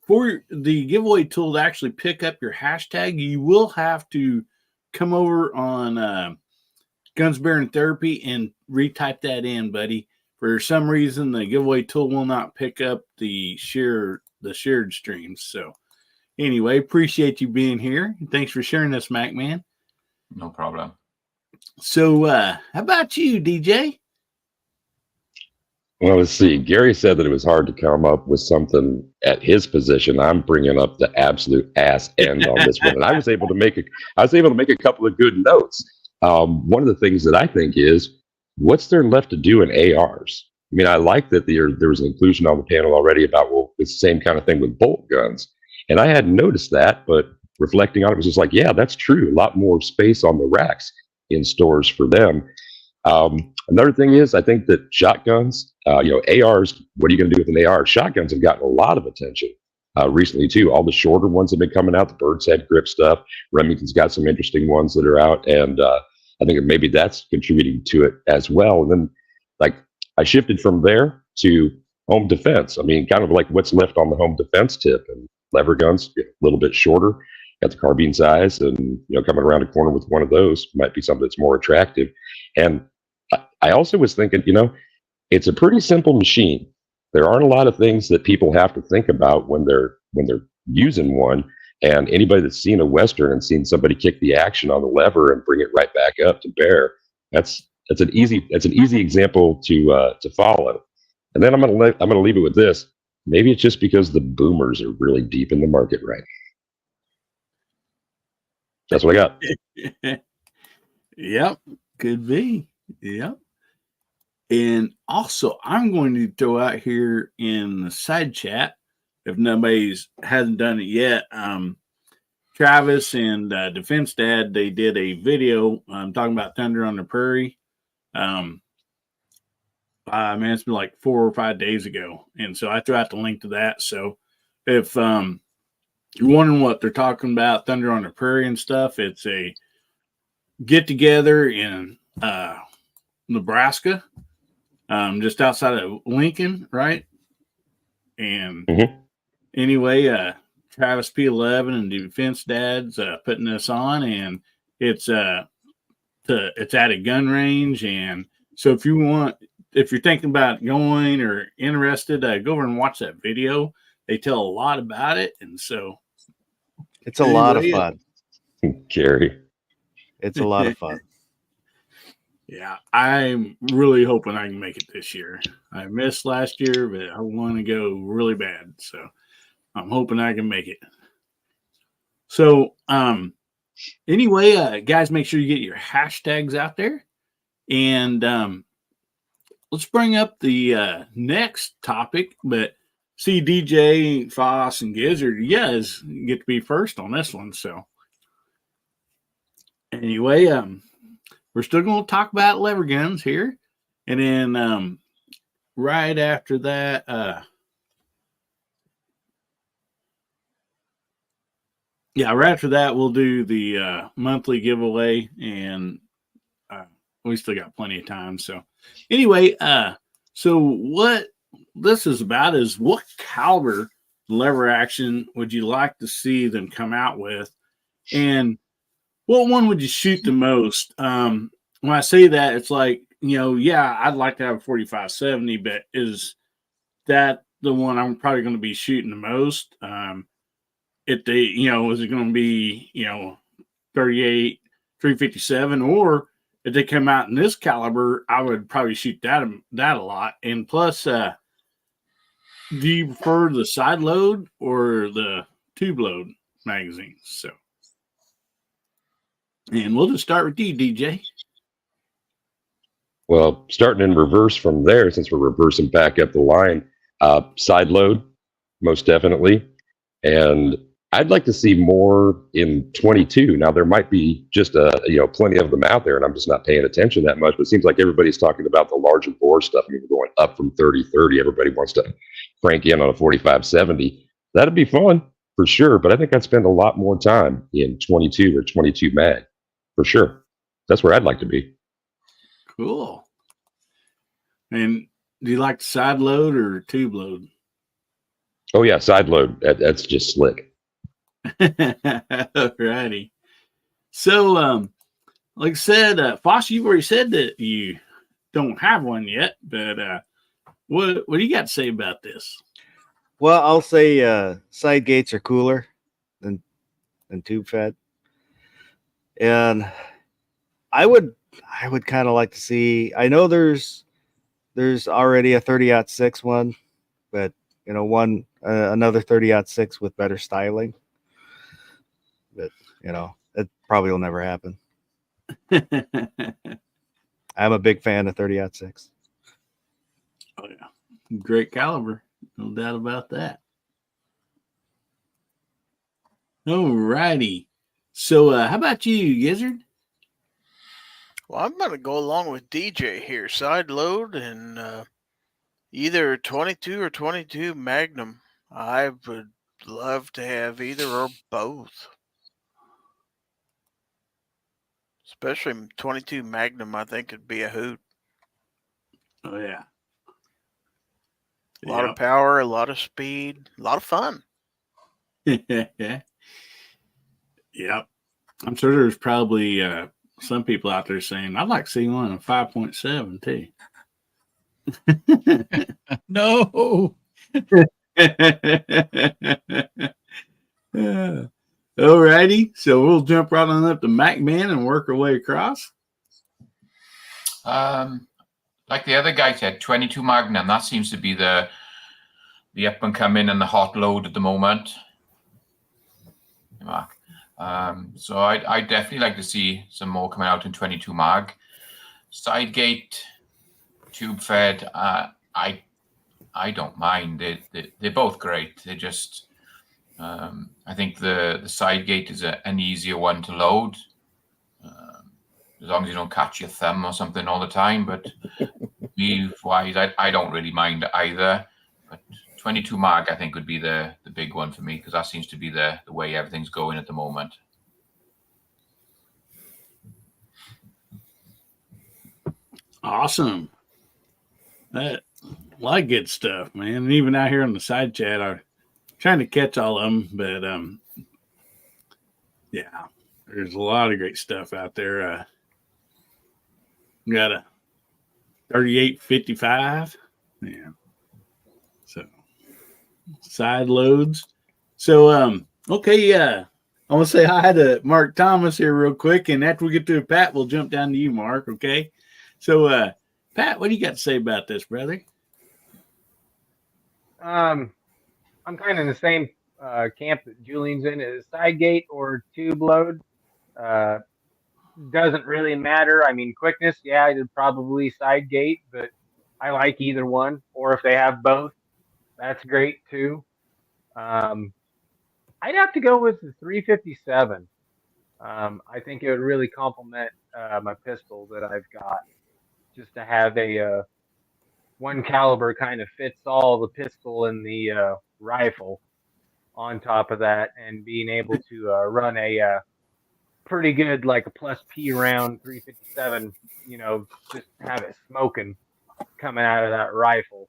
Speaker 1: For the giveaway tool to actually pick up your hashtag, you will have to come over on Guns Bearing Therapy and retype that in, buddy. For some reason, the giveaway tool will not pick up the shared streams. So anyway, appreciate you being here. Thanks for sharing this, MacMan.
Speaker 6: No problem.
Speaker 1: So how about you, DJ?
Speaker 10: Well, let's see. Gary said that it was hard to come up with something at his position. I'm bringing up the absolute ass end on this one, and I was able to make a couple of good notes. One of the things that I think is, what's there left to do in ARs? I mean, I like that there was an inclusion on the panel already about, well, it's the same kind of thing with bolt guns, and I hadn't noticed that, but reflecting on it was just like, yeah, that's true. A lot more space on the racks in stores for them. Another thing is, I think that shotguns, ARs, what are you going to do with an AR? Shotguns have gotten a lot of attention recently, too. All the shorter ones have been coming out, the bird's head grip stuff. Remington's got some interesting ones that are out, and I think maybe that's contributing to it as well. And then, like, I shifted from there to home defense. I mean, kind of like what's left on the home defense tip, and lever guns, a little bit shorter, got the carbine size, and coming around a corner with one of those might be something that's more attractive. And I also was thinking, it's a pretty simple machine. There aren't a lot of things that people have to think about when they're using one. And anybody that's seen a Western and seen somebody kick the action on the lever and bring it right back up to bear, that's an easy example to follow. And then I'm gonna leave it with this. Maybe it's just because the boomers are really deep in the market right now. That's what I got.
Speaker 1: Yep, could be. Yep. And also, I'm going to throw out here in the side chat, if nobody's hasn't done it yet, Travis and Defense Dad, they did a video talking about Thunder on the Prairie. It's been like 4 or 5 days ago, and so I threw out the link to that. So if you're wondering what they're talking about, Thunder on the Prairie and stuff, it's a get together in Nebraska, just outside of Lincoln, right? And anyway, Travis P11 and Defense Dad's putting this on, and it's at a gun range. And so if you're thinking about going or interested, go over and watch that video. They tell a lot about it, and so
Speaker 9: it's a lot of fun.
Speaker 10: Gary,
Speaker 9: it's a lot of fun.
Speaker 1: Yeah, I'm really hoping I can make it this year. I missed last year, but I want to go really bad. So I'm hoping I can make it. So anyway, guys, make sure you get your hashtags out there. And let's bring up the next topic. But see, DJ, Foss, and Gizzard, you guys get to be first on this one. So anyway, we're still going to talk about lever guns here. And then right after that, right after that, we'll do the monthly giveaway. And we still got plenty of time. So anyway, so what this is about is what caliber lever action would you like to see them come out with? And what one would you shoot the most? When I say that, it's like, I'd like to have a 4570, but is that the one I'm probably going to be shooting the most? Is it going to be, 38, 357, or if they come out in this caliber, I would probably shoot that a lot. And plus, do you prefer the side load or the tube load magazines? So. And we'll just start with you, DJ.
Speaker 10: Well, starting in reverse from there, since we're reversing back up the line, side load, most definitely. And I'd like to see more in 22. Now, there might be just plenty of them out there, and I'm just not paying attention that much. But it seems like everybody's talking about the larger bore stuff. I mean, we're going up from 30-30. Everybody wants to crank in on a 45-70. That'd be fun. for sure. But I think I'd spend a lot more time in 22 or 22 mag, for sure. That's where I'd like to be.
Speaker 1: Cool. And do you like side load or tube load?
Speaker 10: Oh yeah, side load. That's just slick.
Speaker 1: Alrighty. So, like I said, Foss, you've already said that you don't have one yet, but what do you got to say about this?
Speaker 9: Well, I'll say side gates are cooler than tube fed, and I would kind of like to see. I know there's already a 30-06 one, but another 30-06 with better styling. But it probably will never happen. I'm a big fan of 30-06.
Speaker 1: Oh yeah, great caliber, no doubt about that. All righty. So, how about you, Gizzard?
Speaker 8: Well, I'm going to go along with DJ here. Side load and either 22 or 22 Magnum. I would love to have either or both. Especially 22 Magnum, I think it'd be a hoot.
Speaker 1: Oh, yeah.
Speaker 8: A lot of power, a lot of speed, a lot of fun.
Speaker 1: Yep. I'm sure there's probably some people out there saying, I'd like to see one of 5.7 too.
Speaker 4: No.
Speaker 1: All righty. So we'll jump right on up to Mac Man and work our way across.
Speaker 6: Like the other guy said, 22 Magnum, that seems to be the up and coming and the hot load at the moment. Mark. So I definitely like to see some more coming out in 22 mag. Side gate, tube fed, I don't mind. They're both great. They just I think the side gate is an easier one to load. As long as you don't catch your thumb or something all the time. But me wise, I don't really mind either. But 22 mag, I think, would be the big one for me, because that seems to be the way everything's going at the moment.
Speaker 1: Awesome. A lot of good stuff, man. And even out here on the side chat, I'm trying to catch all of them, but yeah, there's a lot of great stuff out there. Got a 3855. Yeah. So side loads. So okay, I want to say hi to Mark Thomas here real quick, and after we get to Pat, we'll jump down to you, Mark. Okay. So Pat, what do you got to say about this, brother?
Speaker 5: I'm kind of in the same camp that Julian's in. Is side gate or tube load doesn't really matter. I mean, quickness, yeah, it'd probably side gate, but I like either one. Or if they have both, that's great too. I'd have to go with the 357. I think it would really complement my pistol that I've got. Just to have a one caliber kind of fits all, the pistol and the rifle on top of that, and being able to run a pretty good, like a plus P round 357, just have it smoking coming out of that rifle.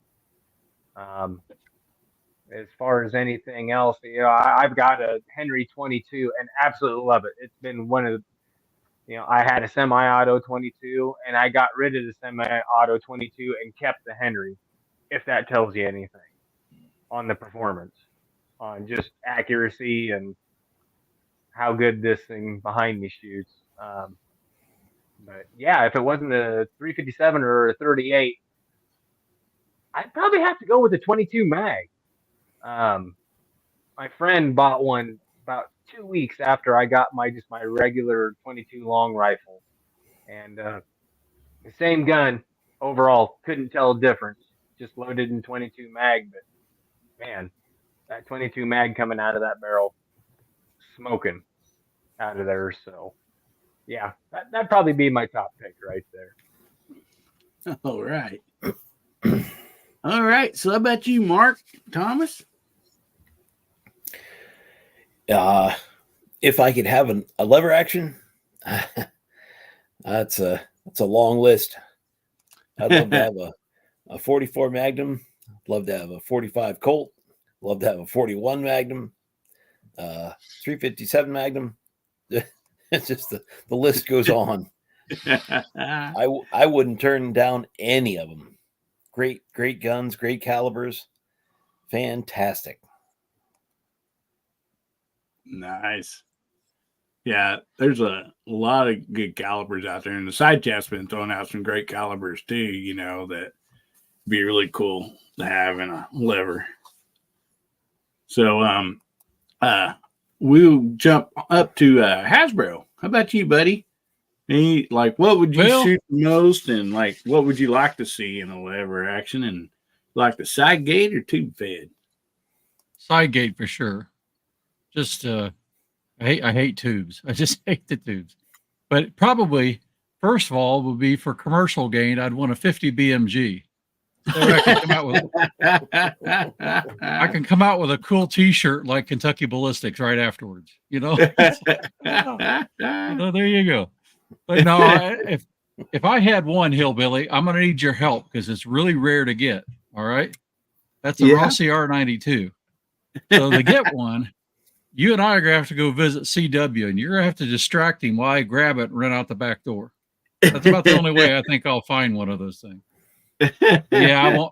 Speaker 5: As far as anything else, I've got a Henry 22 and absolutely love it. It's been one of the, I had a semi-auto 22 and I got rid of the semi-auto 22 and kept the Henry, if that tells you anything on the performance, on just accuracy and how good this thing behind me shoots. But yeah, if it wasn't a 357 or a 38, I'd probably have to go with a 22 mag. My friend bought one about 2 weeks after I got my regular 22 long rifle, and the same gun overall, couldn't tell a difference, just loaded in 22 mag. But man, that 22 mag coming out of that barrel, smoking out of there. So yeah, that'd probably be my top pick right there.
Speaker 1: All right. All right. So how about you, Mark Thomas?
Speaker 11: If I could have a lever action, that's a long list. I'd love to have a 44 Magnum. I'd love to have a 45 Colt. Love to have a 41 Magnum. 357 Magnum. It's just the list goes on. I wouldn't turn down any of them. Great guns, great calibers. Fantastic.
Speaker 1: Nice. Yeah, there's a lot of good calibers out there, and the side chat's been throwing out some great calibers too, you know, that be really cool to have in a lever. So we'll jump up to Hasbro. How about you, buddy? Like, what would you shoot the most, and like, what would you like to see in a lever action? And like the side gate or tube fed?
Speaker 4: Side gate for sure. Just I hate tubes. I just hate the tubes. But probably first of all would be for commercial gain. I'd want a 50 BMG. So I can come out with a cool T-shirt like Kentucky Ballistics right afterwards. You know, there you go. But no, if I had one, Hillbilly, I'm going to need your help because it's really rare to get. All right, that's a Rossi R92. So to get one, you and I are going to have to go visit CW, and you're going to have to distract him while I grab it and run out the back door. That's about the only way I think I'll find one of those things. Yeah,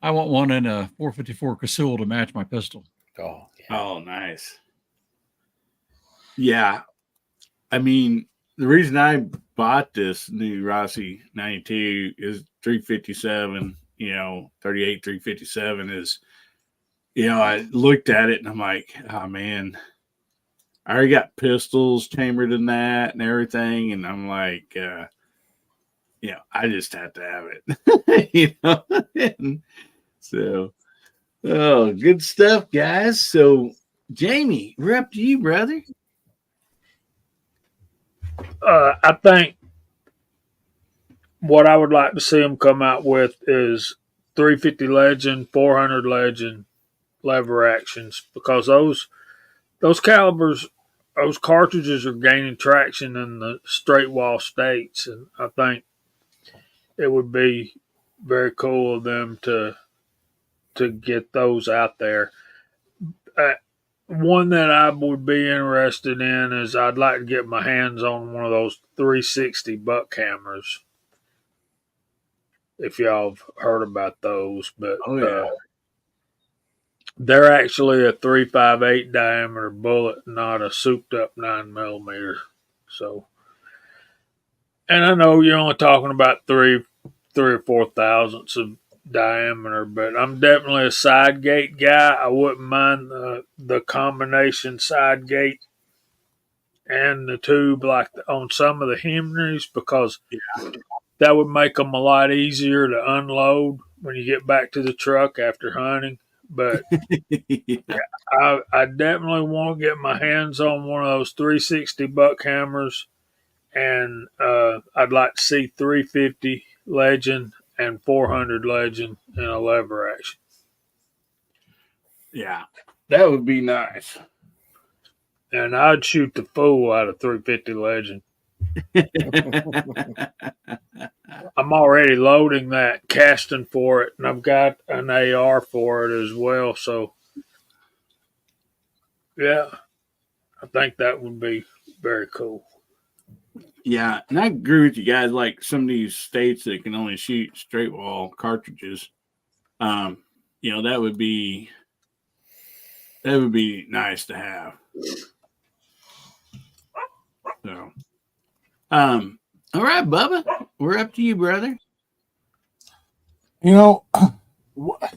Speaker 4: I want one in a 454 Casull to match my pistol.
Speaker 1: Oh, yeah. Oh, nice. Yeah, I mean, the reason I bought this new Rossi 92 is 357. You know, 38 357 is. You know, I looked at it and I'm like, oh man, I already got pistols chambered in that and everything, and I'm like, you know, I just have to have it. You know, and so, oh, good stuff, guys. So, Jamie, we're up to you, brother.
Speaker 3: I think what I would like to see them come out with is 350 Legend, 400 Legend lever actions, because those calibers, those cartridges are gaining traction in the straight wall states, and I think it would be very cool of them to get those out there. One that I would be interested in is I'd like to get my hands on one of those 360 buck hammers. If y'all have heard about those, but they're actually a 358 diameter bullet, not a souped up 9mm. So, and I know you're only talking about three or 4 thousandths of diameter, but I'm definitely a side gate guy. I wouldn't mind the combination side gate and the tube, like on some of the Henrys, because that would make them a lot easier to unload when you get back to the truck after hunting. But I definitely want to get my hands on one of those 360 buck hammers, and I'd like to see 350 Legend and 400 Legend in a lever action.
Speaker 1: Yeah, that would be nice.
Speaker 3: And I'd shoot the fool out of 350 Legend. I'm already loading that casting for it, and I've got an AR for it as well. So, yeah, I think that would be very cool.
Speaker 1: Yeah, and I agree with you guys. Like some of these states that can only shoot straight wall cartridges, you know, that would be nice to have. So, all right, Bubba, we're up to you, brother.
Speaker 2: You know,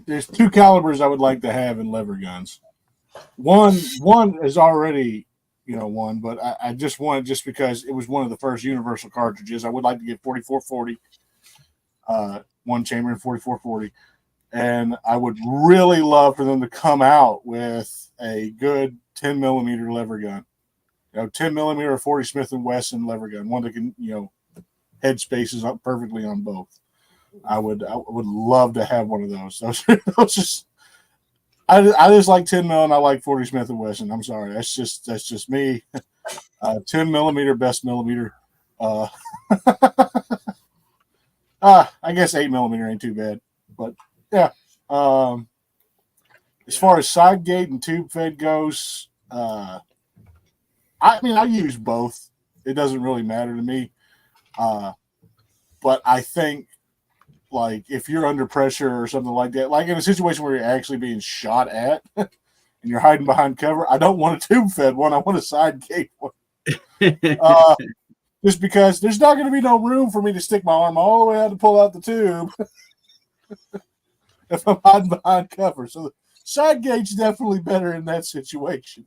Speaker 2: there's 2 calibers I would like to have in lever guns. One is already, you know, one, but I just wanted, just because it was one of the first universal cartridges, I would like to get 4440, one chamber in 4440, and I would really love for them to come out with a good 10mm lever gun. You know, 10mm 40 Smith & Wesson lever gun, one that can, you know, head spaces up perfectly on both. I would love to have one of those. Those just, I just like 10 mil and I like 40 Smith & Wesson. I'm sorry. That's just me. 10 millimeter, best millimeter. I guess 8 millimeter ain't too bad, but yeah. As far as side gate and tube fed goes, I mean, I use both. It doesn't really matter to me. But I think, like, if you're under pressure or something like that, like in a situation where you're actually being shot at and you're hiding behind cover, I don't want a tube fed one. I want a side gate one. Just because there's not going to be no room for me to stick my arm all the way out to pull out the tube if I'm hiding behind cover. So the side gate's definitely better in that situation.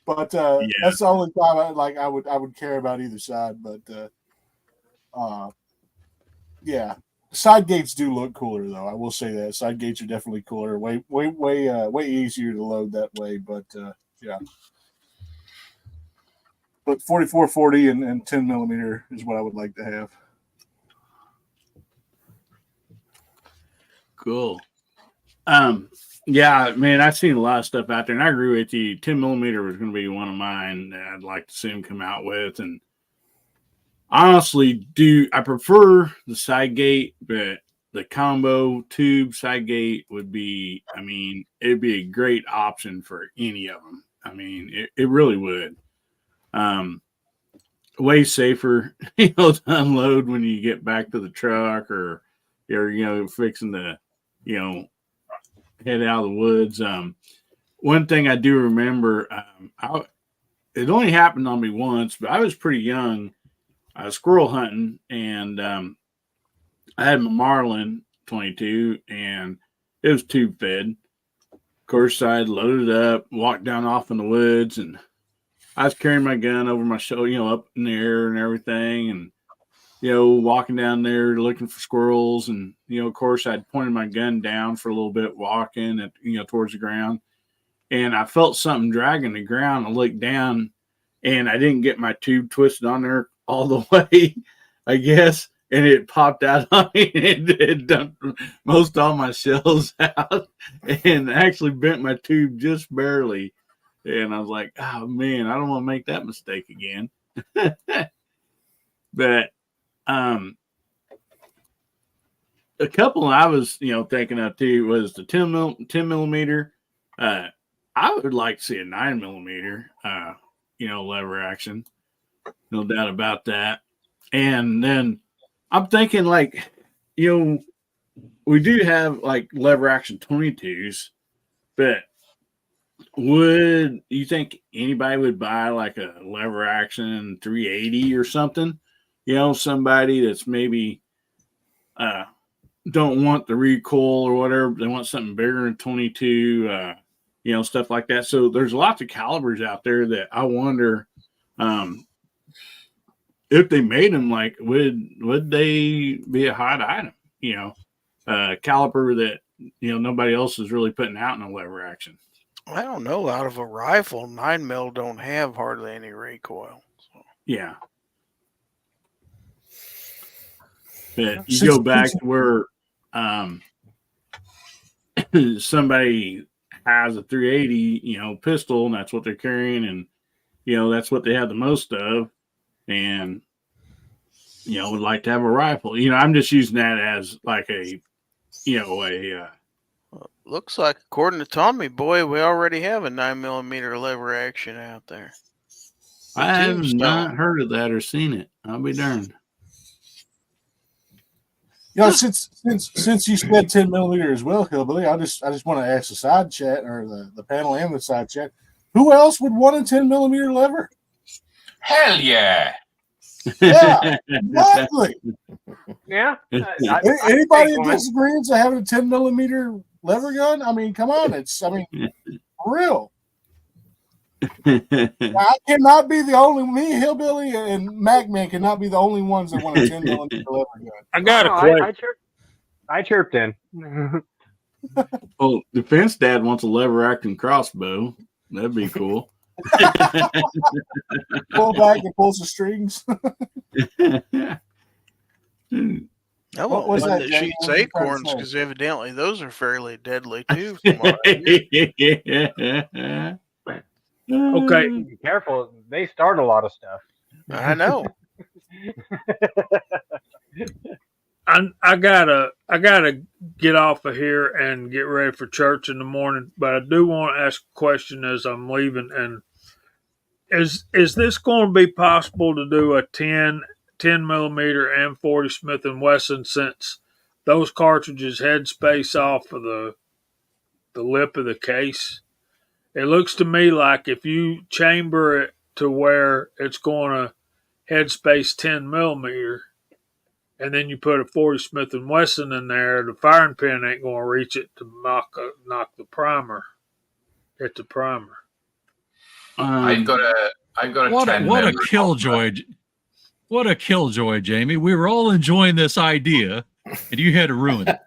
Speaker 2: But that's the only time I would care about either side. But yeah, side gates do look cooler though. I will say that side gates are definitely cooler. Way easier to load that way. But yeah. But 4440 and 10 millimeter is what I would like to have.
Speaker 1: Cool. Yeah, man, I've seen a lot of stuff out there, and I agree with you. 10 millimeter was going to be one of mine that I'd like to see him come out with. And honestly, I prefer the side gate, but the combo tube side gate would be, I mean, it'd be a great option for any of them. I mean, it really would. Way safer, to unload when you get back to the truck or you're, fixing to, head out of the woods. One thing I do remember, it only happened on me once, but I was pretty young. I was squirrel hunting, and I had my Marlin 22, and it was tube fed. Of course, I loaded up, walked down off in the woods, and I was carrying my gun over my shoulder, up in the air and everything, and walking down there looking for squirrels. And, of course, I'd pointed my gun down for a little bit, walking at, towards the ground. And I felt something dragging the ground. I looked down, and I didn't get my tube twisted on there all the way, I guess. And it popped out on me, and it dumped most all my shells out and actually bent my tube just barely. And I was like, oh, man, I don't want to make that mistake again. But a couple I was, thinking of too was the 10 millimeter. I would like to see a 9 millimeter, lever action. No doubt about that. And then I'm thinking, like, we do have like lever action 22s, but would you think anybody would buy like a lever action 380 or something? Somebody that's maybe don't want the recoil or whatever. They want something bigger than 22, stuff like that. So there's lots of calibers out there that I wonder if they made them, like, would they be a hot item? Caliber that, nobody else is really putting out in a lever action.
Speaker 8: I don't know. Out of a rifle, 9 mil don't have hardly any recoil. So.
Speaker 1: Yeah. But you go back to where somebody has a 380, pistol, and that's what they're carrying, and that's what they have the most of, and would like to have a rifle. I'm just using that as like a
Speaker 8: looks like, according to Tommy Boy, we already have a 9 millimeter lever action out there.
Speaker 1: I have not heard of that or seen it. I'll be darned.
Speaker 2: Since you said 10 millimeter as well, Hillbilly, I just want to ask the side chat or the panel and the side chat, who else would want a 10 millimeter lever?
Speaker 6: Hell yeah!
Speaker 2: Yeah, exactly.
Speaker 5: Yeah.
Speaker 2: Anybody in disagreement to having a 10 millimeter lever gun? I mean, come on, for real. I cannot be the only, me, Hillbilly, and MacMan cannot be the only ones that want a 10 millimeter lever gun.
Speaker 3: I got a question.
Speaker 5: I chirped in.
Speaker 1: Oh, Defense Dad wants a lever acting crossbow. That'd be cool.
Speaker 2: Pull back and pull some strings.
Speaker 8: I
Speaker 2: What
Speaker 8: won't
Speaker 2: was
Speaker 8: one
Speaker 2: that,
Speaker 8: that
Speaker 2: Jamie?
Speaker 8: shoots
Speaker 2: What were you trying to
Speaker 8: acorns
Speaker 2: say?
Speaker 8: because evidently those are fairly deadly too. From what I hear.
Speaker 3: Okay,
Speaker 5: Be careful. They start a lot of stuff.
Speaker 8: I know.
Speaker 3: I gotta get off of here and get ready for church in the morning. But I do want to ask a question as I'm leaving. And is this going to be possible to do a 10 millimeter and 40 Smith and Wesson, since those cartridges head space off of the lip of the case? It looks to me like if you chamber it to where it's going to headspace 10 millimeter, and then you put a 40 Smith and Wesson in there, the firing pin ain't going to reach it to knock the primer. Hit the primer.
Speaker 6: I've got a
Speaker 4: What
Speaker 6: 10
Speaker 4: a
Speaker 6: mil.
Speaker 4: killjoy! What a killjoy, Jamie! We were all enjoying this idea, and you had to ruin it.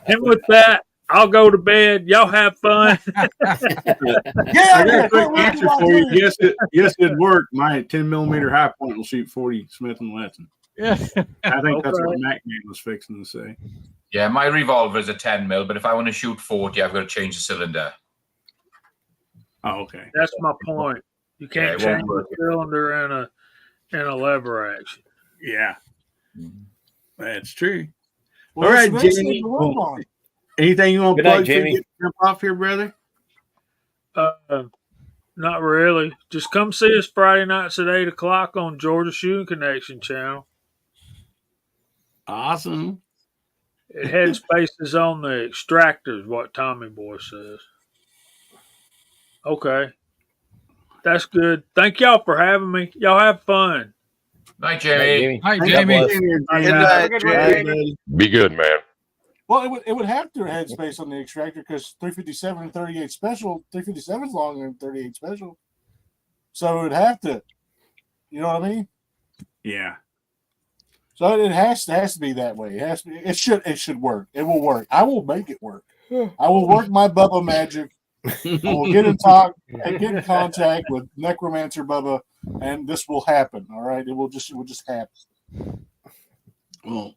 Speaker 3: And with that, I'll go to bed. Y'all have fun.
Speaker 1: I got a quick answer for you. Yes, it'd work. My 10 millimeter high point will shoot 40 Smith and Wesson.
Speaker 4: Yeah,
Speaker 1: I think that's what Mac Man was fixing to say.
Speaker 6: Yeah, my revolver is a 10 mil, but if I want to shoot 40, I've got to change the cylinder.
Speaker 1: Oh, okay.
Speaker 3: That's my point. You can't change the cylinder in a lever action.
Speaker 1: Yeah, that's true.
Speaker 2: Well,
Speaker 1: all right,
Speaker 2: that's
Speaker 1: Jamie.
Speaker 2: to work on.
Speaker 1: Anything you want to
Speaker 11: Good night,
Speaker 1: plug before
Speaker 11: Jamie.
Speaker 1: you jump off here, brother?
Speaker 3: Not really. Just come see us Friday nights at 8 o'clock on Georgia Shooting Connection channel.
Speaker 1: Awesome.
Speaker 3: It headspace is on the extractors, what Tommy Boy says. Okay. That's good. Thank y'all for having me. Y'all have fun.
Speaker 6: Night, Jamie.
Speaker 4: Hi,
Speaker 11: God
Speaker 4: Jamie.
Speaker 11: bless.
Speaker 8: Good night, Jamie.
Speaker 10: Be good, man.
Speaker 2: Well, it would have to headspace on the extractor because 357 and 38 special. 357 is longer than 38 special, so it would have to. You know what I mean?
Speaker 1: Yeah.
Speaker 2: So it has to be that way. It has to be. It should work. It will work. I will make it work. I will work my Bubba magic. I will get in contact with Necromancer Bubba, and this will happen. All right, it will just happen.
Speaker 1: Well,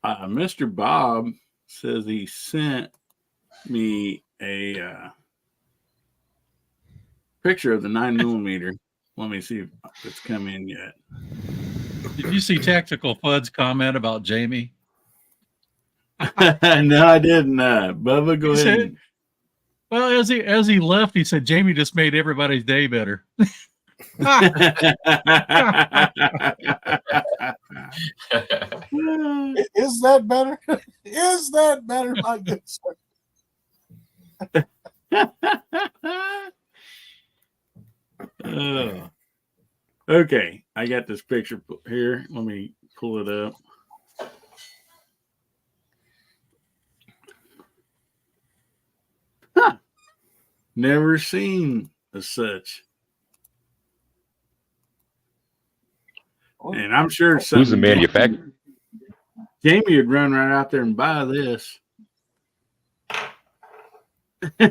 Speaker 1: Mr. Bob says he sent me a picture of the 9 millimeter. Let me see if it's come in yet.
Speaker 4: Did you see Tactical Fud's comment about Jamie?
Speaker 1: No, I didn't. Bubba, go ahead.
Speaker 4: Well, as he left, he said Jamie just made everybody's day better.
Speaker 2: Is that better? Is that better? My goodness.
Speaker 1: Okay, I got this picture here. Let me pull it up. Huh. Never seen as such. And I'm sure
Speaker 10: Who's the manufacturer?
Speaker 1: Jamie would run right out there and buy this.
Speaker 10: Who's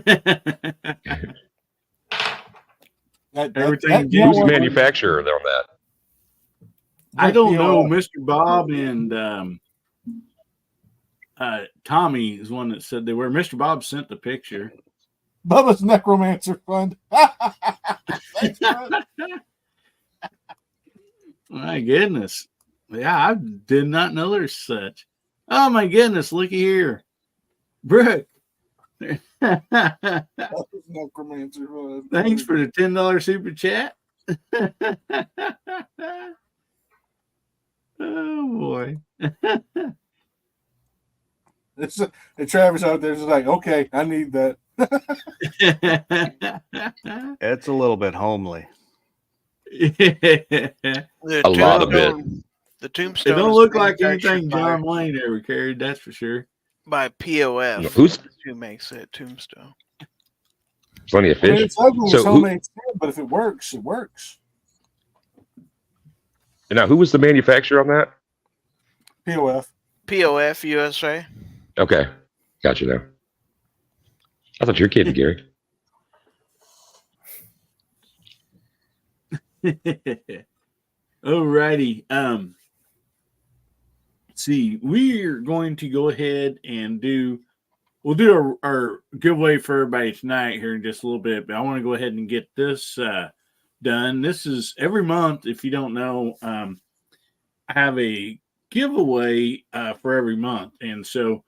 Speaker 10: the manufacturer on that?
Speaker 1: I don't know. Mr. Bob and Tommy is one that said they were. Mr. Bob sent the picture.
Speaker 2: Bubba's Necromancer Fund. Thanks,
Speaker 1: my goodness. Yeah, I did not know there's such. Oh, my goodness. Looky here. Brooke.
Speaker 2: Necromancer Fund.
Speaker 1: Thanks for the $10 super chat. Oh, boy.
Speaker 2: And Travis out there's like, okay, I need that.
Speaker 9: It's a little bit homely.
Speaker 10: A lot of it.
Speaker 8: The tombstone.
Speaker 1: It don't look like anything John Wayne ever carried, that's for sure.
Speaker 8: By POF. Who makes that tombstone?
Speaker 10: Plenty of fish.
Speaker 2: I mean, it's ugly, it's homemade, but if it works, it works.
Speaker 10: Now, who was the manufacturer on that?
Speaker 2: POF.
Speaker 8: POF USA.
Speaker 10: Okay, gotcha now. I thought you were kidding, Gary.
Speaker 1: Alrighty. see, we're going to go ahead and we'll do our giveaway for everybody tonight here in just a little bit, but I want to go ahead and get this done. This is every month. If you don't know, I have a giveaway for every month. And so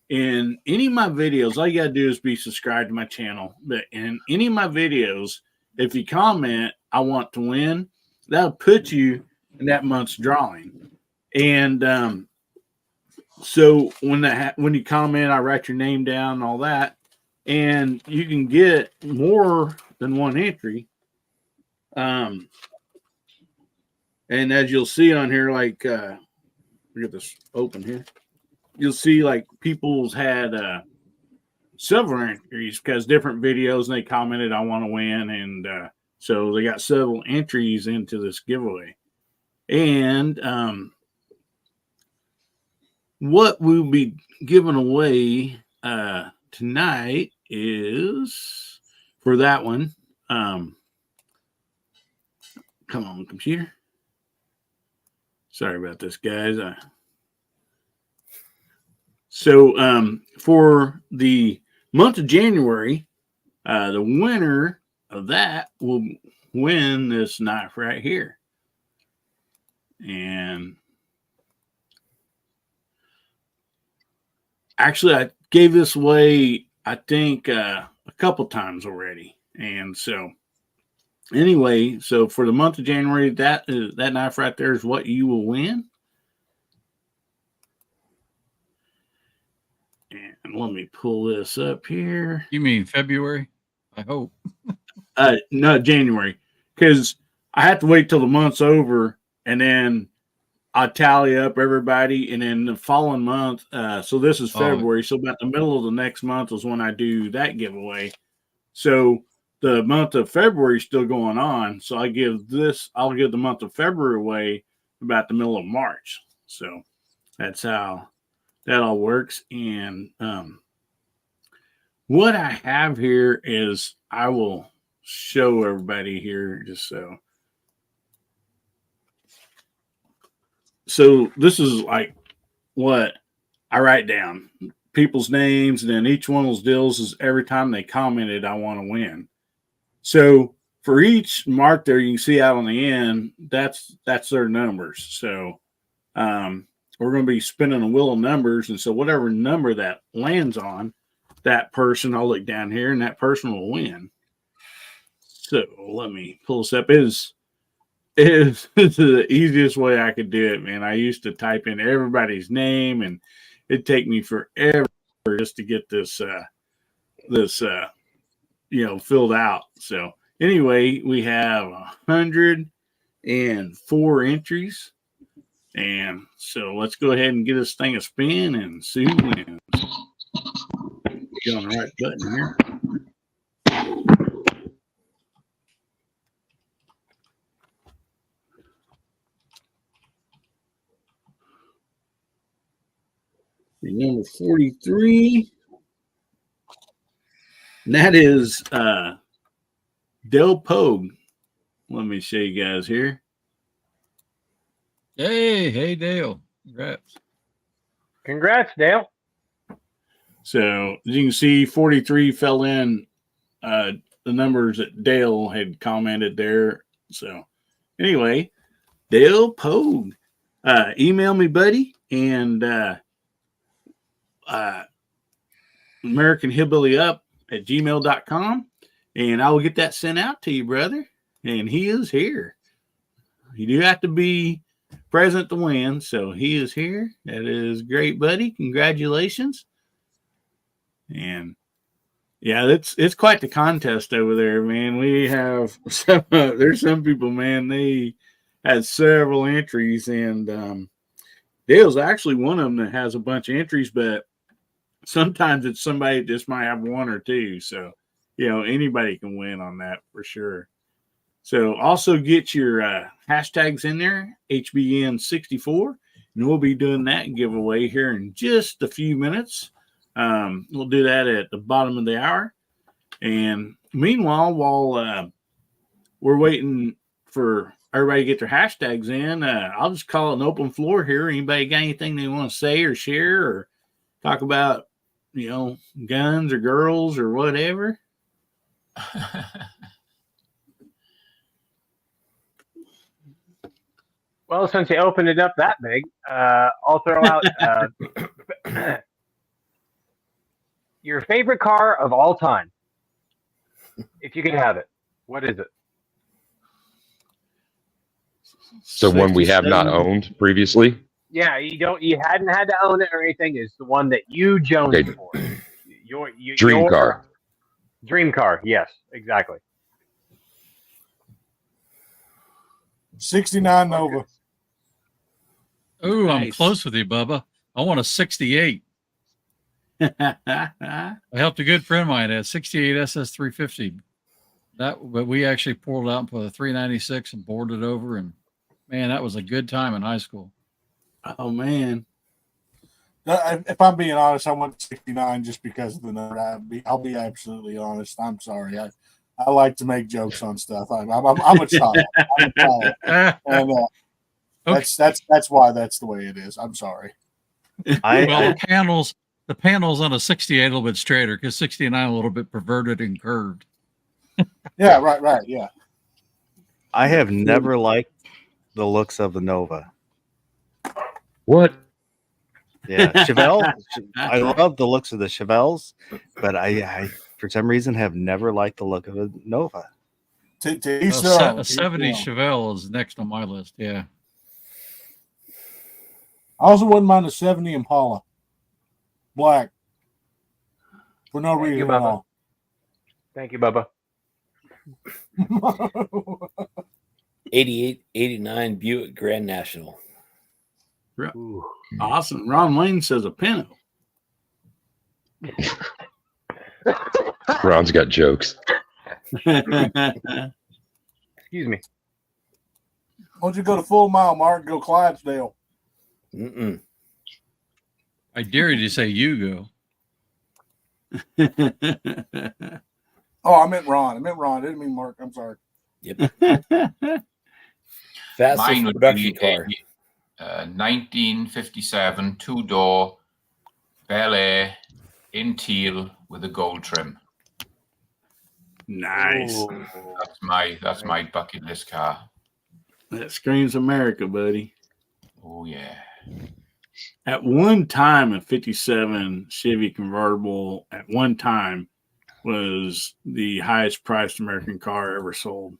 Speaker 1: in any of my videos, all you got to do is be subscribed to my channel. But in any of my videos, if you comment, I want to win, that'll put you in that month's drawing. And so when you comment, I write your name down and all that, and you can get more than one entry. And as you'll see on here, like get this open here, you'll see like people's had several entries because different videos, and they commented, I want to win, and so they got several entries into this giveaway. And what we'll be giving away tonight is for that one. Come on, computer. Sorry about this, guys. So for the month of January, the winner of that will win this knife right here. And actually, I gave this away, I think, a couple times already. And so anyway, so for the month of January, that knife right there is what you will win. And let me pull this up here.
Speaker 4: You mean February? I hope.
Speaker 1: No, January. Because I have to wait till the month's over, and then I tally up everybody, and then the following month. So this is February. So about the middle of the next month is when I do that giveaway. So the month of February is still going on. So I'll give the month of February away about the middle of March. So that's how that all works. And what I have here is I will show everybody here just so. So this is like what I write down people's names, and then each one of those deals is every time they commented, I want to win. So for each mark there, you can see out on the end, that's their numbers. So we're going to be spinning a wheel of numbers. And so whatever number that lands on, that person, I'll look down here, and that person will win. So let me pull this up. It's the easiest way I could do it, man. I used to type in everybody's name, and it'd take me forever just to get this filled out. So anyway, we have 104 entries. And so let's go ahead and get this thing a spin and see who wins. Get on the right button here. The number 43. And that is Del Pogue. Let me show you guys here.
Speaker 4: Hey, Dale.
Speaker 5: Congrats, Dale.
Speaker 1: So as you can see, 43 fell in the numbers that Dale had commented there. So anyway, Dale Pogue, email me, buddy, and AmericanHillbillyUp at gmail.com, and I will get that sent out to you, brother. And he is here. You do have to be present to win, so he is here. That is great, buddy. Congratulations. And yeah, it's quite the contest over there, man. We have there's some people, man, they had several entries, and Dale's actually one of them that has a bunch of entries, but sometimes it's somebody that just might have one or two. So, anybody can win on that for sure. So also get your hashtags in there, HBN64, and we'll be doing that giveaway here in just a few minutes. We'll do that at the bottom of the hour. And meanwhile, while we're waiting for everybody get their hashtags in. I'll just call it an open floor here. Anybody got anything they want to say or share or talk about, guns or girls or whatever?
Speaker 5: Well, since you opened it up that big, I'll throw out your favorite car of all time. If you could have it, what is it?
Speaker 10: So one we have not owned previously.
Speaker 5: Yeah, you hadn't had to own it or anything. It's the one that you jonesed for. Your
Speaker 10: car.
Speaker 5: Dream car. Yes, exactly.
Speaker 2: 69 Nova.
Speaker 4: Oh, nice. I'm close with you, Bubba. I want a 68. I helped a good friend of mine at 68 SS350. But we actually pulled it out and put a 396 and boarded over, and man, that was a good time in high school.
Speaker 1: Oh man!
Speaker 2: If I'm being honest, I want 69 just because of the number. I'll be absolutely honest. I'm sorry. I like to make jokes on stuff. I'm a child. I'm a child. And okay. That's why that's the way it is. I'm sorry.
Speaker 4: The panels on a 68 a little bit straighter because 69 a little bit perverted and curved.
Speaker 2: Yeah, right, yeah.
Speaker 9: I have never liked the looks of the Nova.
Speaker 10: What?
Speaker 9: Yeah, Chevelle. I love the looks of the Chevelles, but I for some reason have never liked the look of a Nova.
Speaker 4: A 70 Chevelle is next on my list. Yeah.
Speaker 2: I also wouldn't mind a 70 Impala, black, for no reason at all.
Speaker 5: Thank you, Bubba.
Speaker 11: 88, 89 Buick Grand National.
Speaker 1: Ooh. Awesome. Ron Wayne says a Pinto.
Speaker 10: Ron's got jokes.
Speaker 5: Excuse me.
Speaker 2: Why don't you go to Full Mile, Mark? Go Clydesdale.
Speaker 11: Mm-mm.
Speaker 4: I dare you to say you
Speaker 2: go. Oh, I meant Ron. I didn't mean Mark. I'm sorry.
Speaker 11: Yep. Fastest production car.
Speaker 6: 1957 two-door Bel Air in teal with a gold trim.
Speaker 1: Nice.
Speaker 5: Ooh.
Speaker 6: That's my bucket list car.
Speaker 1: That screams America, buddy.
Speaker 6: Oh yeah.
Speaker 1: At one time, a 57 Chevy convertible at one time was the highest priced American car ever sold.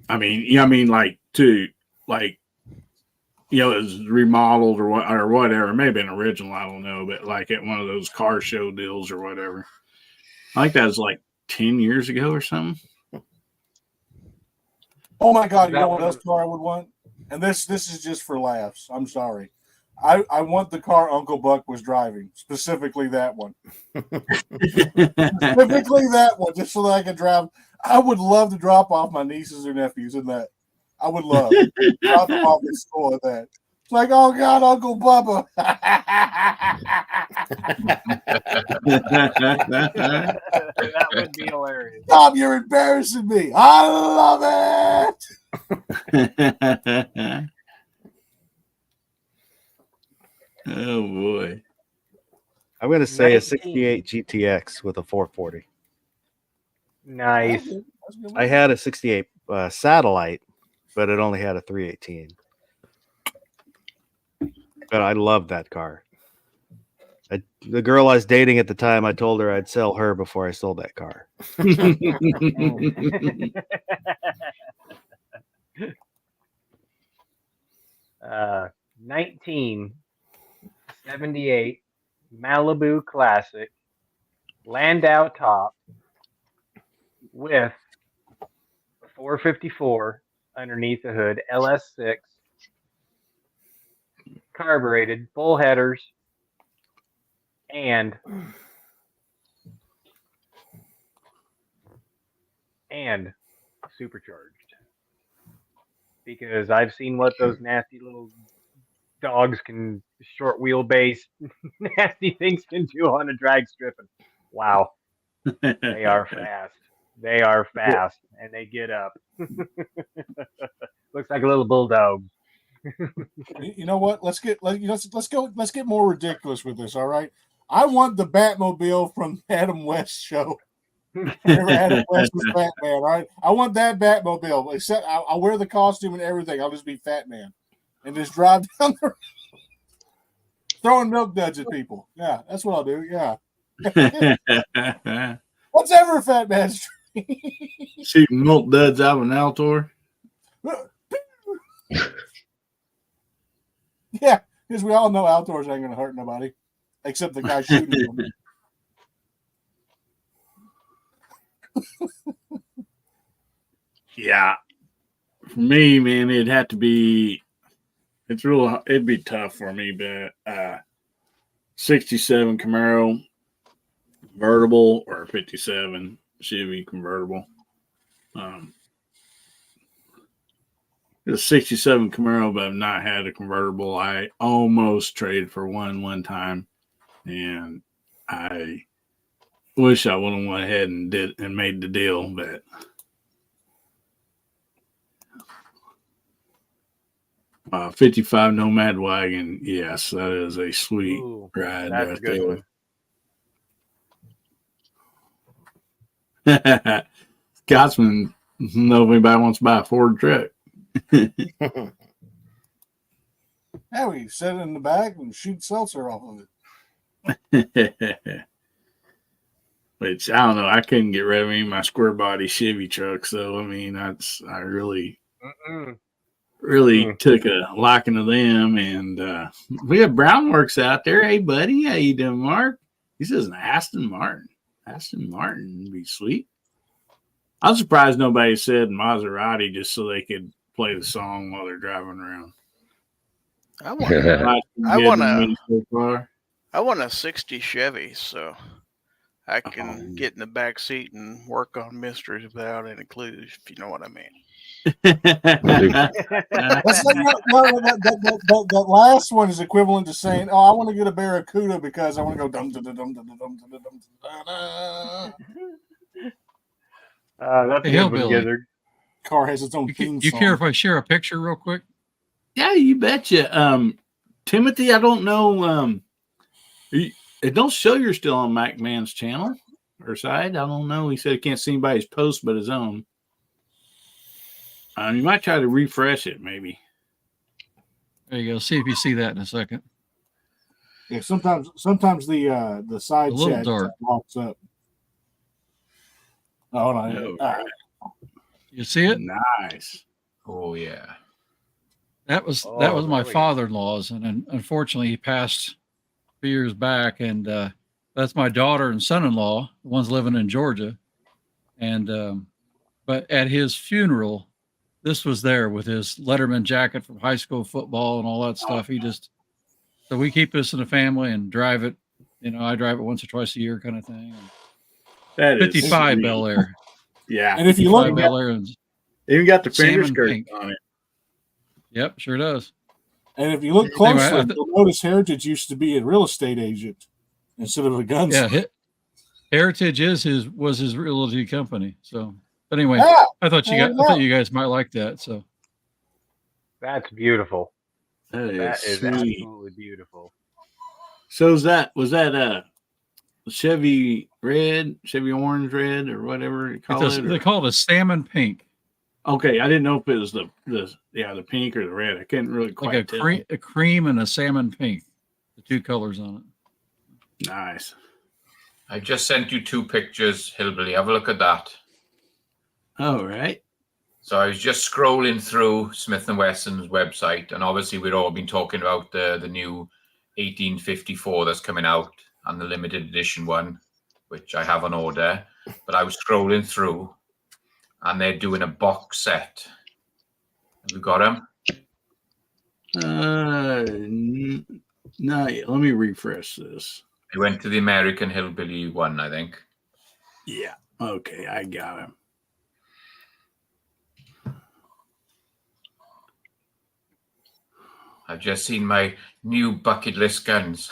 Speaker 1: I mean, it was remodeled or whatever. Maybe an original, I don't know, but like at one of those car show deals or whatever. I think that was like 10 years ago or something.
Speaker 2: Oh my God! You know what else car I would want? And this is just for laughs. I'm sorry. I want the car Uncle Buck was driving, specifically that one. Specifically that one, just so that I could drive. I would love to drop off my nieces or nephews in that. I would love to drop them off at school at that. It's like, oh God, Uncle Bubba.
Speaker 5: That would be hilarious.
Speaker 2: Tom, you're embarrassing me. I love it.
Speaker 1: Oh boy.
Speaker 9: I'm going to say 19. A 68 GTX with a 440.
Speaker 5: Nice.
Speaker 9: I had a 68 satellite, but it only had a 318. But I love that car. The girl I was dating at the time, I told her I'd sell her before I sold that car.
Speaker 5: 1978 Malibu Classic Landau top with 454 underneath the hood, LS6, carbureted, full headers, and supercharged. Because I've seen what those nasty little dogs can, short wheelbase, nasty things can do on a drag strip. And wow, they are fast. They are fast and they get up. Looks like a little bulldog.
Speaker 2: You know what? Let's get more ridiculous with this. All right. I want the Batmobile from Adam West show. Remember Adam West was Batman, all right? I want that Batmobile. Except I'll wear the costume and everything. I'll just be Fat Man and just drive down the road throwing milk duds at people. Yeah, that's what I'll do. Yeah. What's ever a Fat Man's dream?
Speaker 1: Shooting milk duds out of an Altor.
Speaker 2: Yeah, because we all know Altors ain't gonna hurt nobody except the guy shooting them.
Speaker 1: Yeah, for me, man, it'd have to be. It'd be tough for me, but 67 Camaro convertible or 57 Chevy convertible. The 67 Camaro, but I've not had a convertible. I almost traded for one time, and I wish I would have went ahead and made the deal, but. 55 Nomad wagon. Yes, that is a sweet ride.
Speaker 5: That's
Speaker 1: right
Speaker 5: a good
Speaker 1: there. Scotsman, know if anybody wants to buy a Ford truck.
Speaker 2: Yeah, we set it in the back and shoot seltzer off of
Speaker 1: it. Which I don't know. I couldn't get rid of any of my square body Chevy trucks, though. I mean, I really. Really took a liking to them, and we have Brownworks out there. Hey, buddy, how you doing, Mark? He says an Aston Martin. Aston Martin would be sweet. I'm surprised nobody said Maserati just so they could play the song while they're driving around.
Speaker 8: I want a 60 Chevy, so I can get in the back seat and work on mysteries without any clues, if you know what I mean.
Speaker 2: That last one is equivalent to saying, "Oh, I want to get a Barracuda because I want to go dum dum dum dum dum dum dum."
Speaker 5: That's a good one, Gizzard.
Speaker 2: Car has its own theme song.
Speaker 4: You care if I share a picture real quick?
Speaker 1: Yeah, you betcha. Timothy, I don't know. It don't show you're still on MacMan's channel or side. I don't know. He said he can't see anybody's post but his own. You might try to refresh it, maybe.
Speaker 4: There you go. See if you see that in a second.
Speaker 2: Yeah, sometimes the side chat locks up. Oh no!
Speaker 4: You see it?
Speaker 1: Nice.
Speaker 6: Oh yeah.
Speaker 4: That was my father-in-law's, and unfortunately he passed a few years back. And that's my daughter and son-in-law, the ones living in Georgia. And but at his funeral, this was there with his Letterman jacket from high school football and all that stuff. So we keep this in the family and drive it. You know, I drive it once or twice a year, kind of thing.
Speaker 1: That
Speaker 4: 55 Bel Air.
Speaker 1: Yeah,
Speaker 2: and if you look,
Speaker 4: Bel Air, and
Speaker 1: even got the finger skirt on it.
Speaker 4: Yep, sure does.
Speaker 2: And if you look closely, you'll notice Heritage used to be a real estate agent instead of a gunsmith.
Speaker 4: Yeah, Heritage was his realty company. So, but anyway, I thought you guys might like that. So
Speaker 5: that's beautiful.
Speaker 1: That is
Speaker 5: absolutely beautiful.
Speaker 1: So was that Chevy red, Chevy orange red, or whatever you call it?
Speaker 4: They call it a salmon pink.
Speaker 1: Okay, I didn't know if it was the pink or the red. I couldn't really quite tell.
Speaker 4: A cream and a salmon pink, the two colors on it.
Speaker 1: Nice.
Speaker 6: I just sent you 2 pictures, Hillbilly. Have a look at that.
Speaker 1: All right.
Speaker 6: So I was just scrolling through Smith & Wesson's website, and obviously we've all been talking about the new 1854 that's coming out and the limited edition one, which I have on order. But I was scrolling through, and they're doing a box set. Have you got them?
Speaker 1: No, let me refresh this.
Speaker 6: I went to the American Hillbilly one, I think.
Speaker 1: Yeah. Okay, I got him.
Speaker 6: I've just seen my new bucket list guns.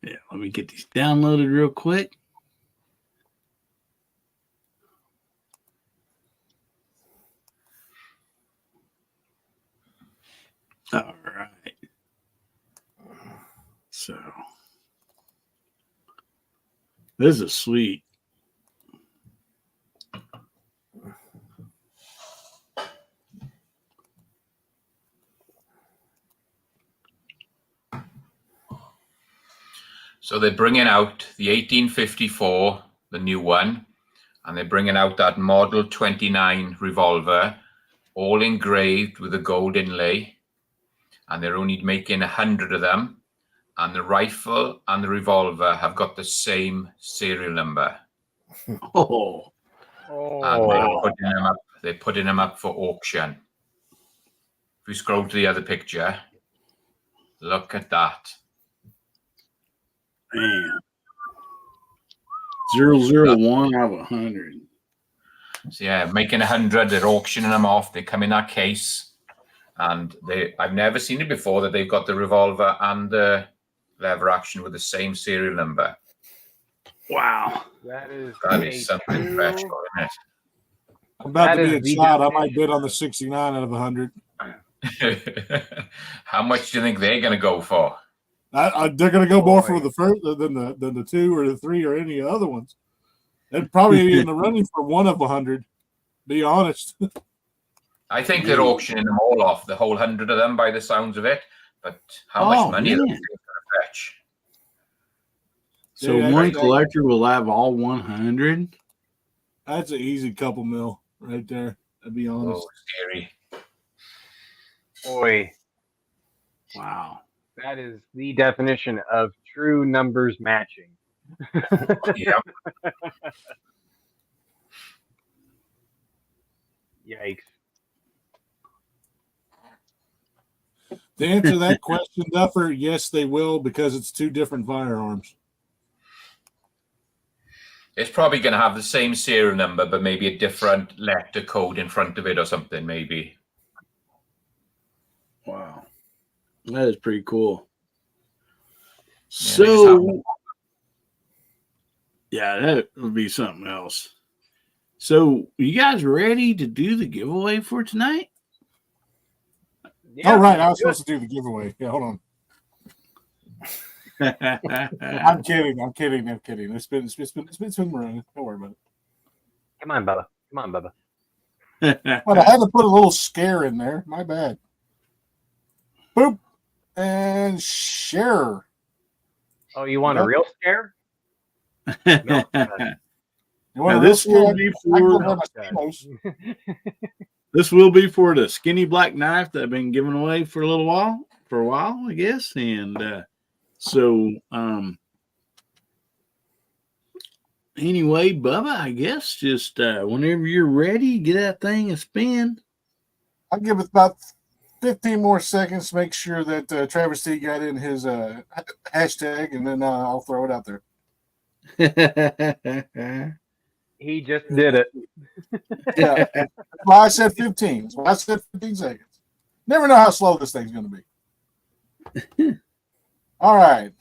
Speaker 1: Yeah, let me get these downloaded real quick. All right. So this is sweet.
Speaker 6: So they're bringing out the 1854, the new one, and they're bringing out that Model 29 revolver, all engraved with a gold inlay, and they're only making 100 of them. And the rifle and the revolver have got the same serial number.
Speaker 1: Oh,
Speaker 6: And they're putting them up for auction. If we scroll to the other picture, look at that.
Speaker 1: Man. 001 out of 100.
Speaker 6: So yeah, making 100, they're auctioning them off. They come in that case, and I've never seen it before that they've got the revolver and the lever action with the same serial number.
Speaker 1: Wow.
Speaker 5: That is
Speaker 6: something special, isn't it?
Speaker 2: I'm about to be a child. I might bid on the 69 out of 100.
Speaker 6: How much do you think they're going to go for?
Speaker 2: They're going to go more for the first than the 2 or the 3 or any other ones. They'd probably be in the running for one of 100. Be honest.
Speaker 6: I think they're auctioning them all off, the whole 100 of them, by the sounds of it. But how much money are they going to fetch?
Speaker 1: So one collector will have all 100.
Speaker 2: That's an easy couple mil right there. To be honest.
Speaker 6: Oh, scary.
Speaker 5: Boy.
Speaker 1: Wow.
Speaker 5: That is the definition of true numbers matching.
Speaker 6: Yeah.
Speaker 5: Yikes.
Speaker 2: To answer that question, Duffer, yes, they will, because it's 2 different firearms.
Speaker 6: It's probably going to have the same serial number, but maybe a different letter code in front of it or something, maybe.
Speaker 1: Wow. That is pretty cool.
Speaker 6: Yeah,
Speaker 1: yeah, that would be something else. So, you guys ready to do the giveaway for tonight?
Speaker 2: Yeah, oh, right. I was supposed to do the giveaway. Yeah, hold on. I'm kidding. It's been running. Don't worry about it.
Speaker 5: Come on, Bubba.
Speaker 2: But I had to put a little scare in there. My bad. Boop. And share.
Speaker 5: Oh, you want a real scare?
Speaker 1: No. Now, this will be for this will be for the skinny black knife that I've been giving away for a while, I guess. And anyway, Bubba, I guess just whenever you're ready, get that thing and spin.
Speaker 2: I'll give it about 15 more seconds to make sure that Travis T got in his hashtag, and then I'll throw it out there.
Speaker 5: He just did it.
Speaker 2: Yeah. Well, I said 15. So I said 15 seconds. Never know how slow this thing's going to be. All right.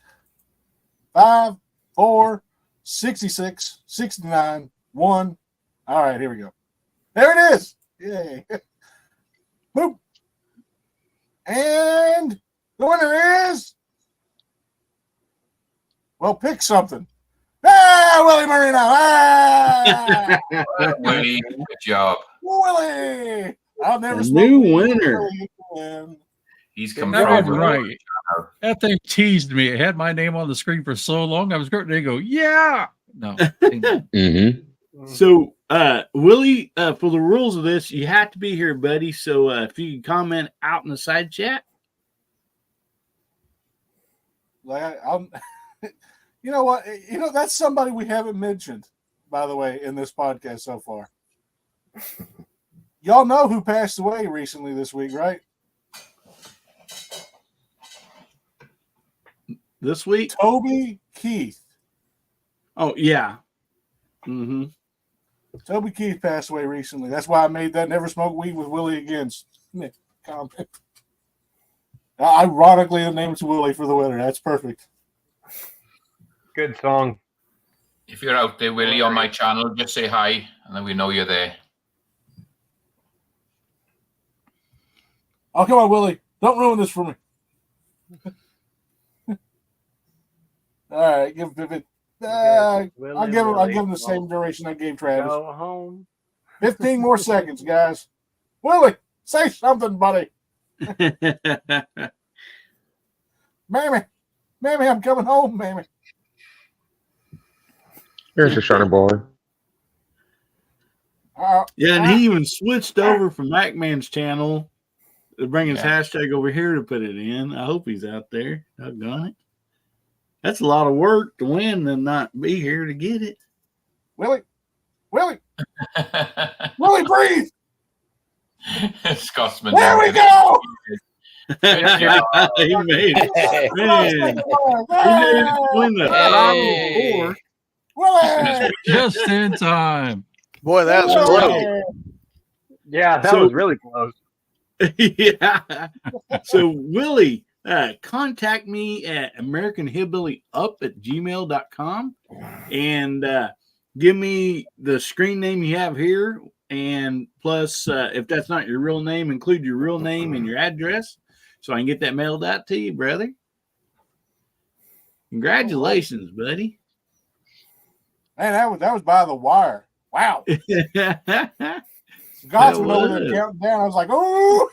Speaker 2: 5, 4, 66, 69, 1. All right, here we go. There it is. Yay. Boop. And the winner is, well, pick something. Willie Marino.
Speaker 6: Willie, good job.
Speaker 2: Willie. I'll never
Speaker 1: a new winner.
Speaker 6: He's come
Speaker 4: from
Speaker 6: right.
Speaker 4: That thing teased me. It had my name on the screen for so long. I was going to go, yeah. No.
Speaker 1: So, Willie, for the rules of this, you have to be here, buddy. So, if you can comment out in the side chat.
Speaker 2: You know what? That's somebody we haven't mentioned, by the way, in this podcast so far. Y'all know who passed away recently this week, right?
Speaker 1: This week?
Speaker 2: Toby Keith.
Speaker 1: Oh, yeah. Mm-hmm.
Speaker 2: Toby Keith passed away recently. That's why I made that Never Smoke Weed with Willie against comment. Ironically, the name's Willie for the winner. That's perfect.
Speaker 5: Good song.
Speaker 6: If you're out there, Willie, on my channel, just say hi, and then we know you're there.
Speaker 2: Oh, come on, Willie. Don't ruin this for me. All right, give Vivid. I'll give him the same duration I gave Travis.
Speaker 5: Go home.
Speaker 2: 15 more seconds, guys. Willie, say something, buddy. Mammy, I'm coming home, Mammy.
Speaker 10: Here's your shiner boy.
Speaker 1: Yeah, and he even switched over from MacMan's channel to bring his hashtag over here to put it in. I hope he's out there. Doggone it. That's a lot of work to win and not be here to get it.
Speaker 2: Willie, Willie, breathe.
Speaker 6: Scotsman.
Speaker 2: There we go.
Speaker 1: He made it. Man, he didn't win the
Speaker 11: Hey.
Speaker 2: Willie.
Speaker 4: Just in time.
Speaker 8: Boy, that was close.
Speaker 5: Yeah, that was really close.
Speaker 1: Yeah. So, Willie, contact me at AmericanHillbillyUp@gmail.com and give me the screen name you have here. And plus, if that's not your real name, include your real name and your address so I can get that mailed out to you, brother. Congratulations, buddy.
Speaker 2: Man, that was by the wire. Wow. God's been over there counting down. I was like, oh.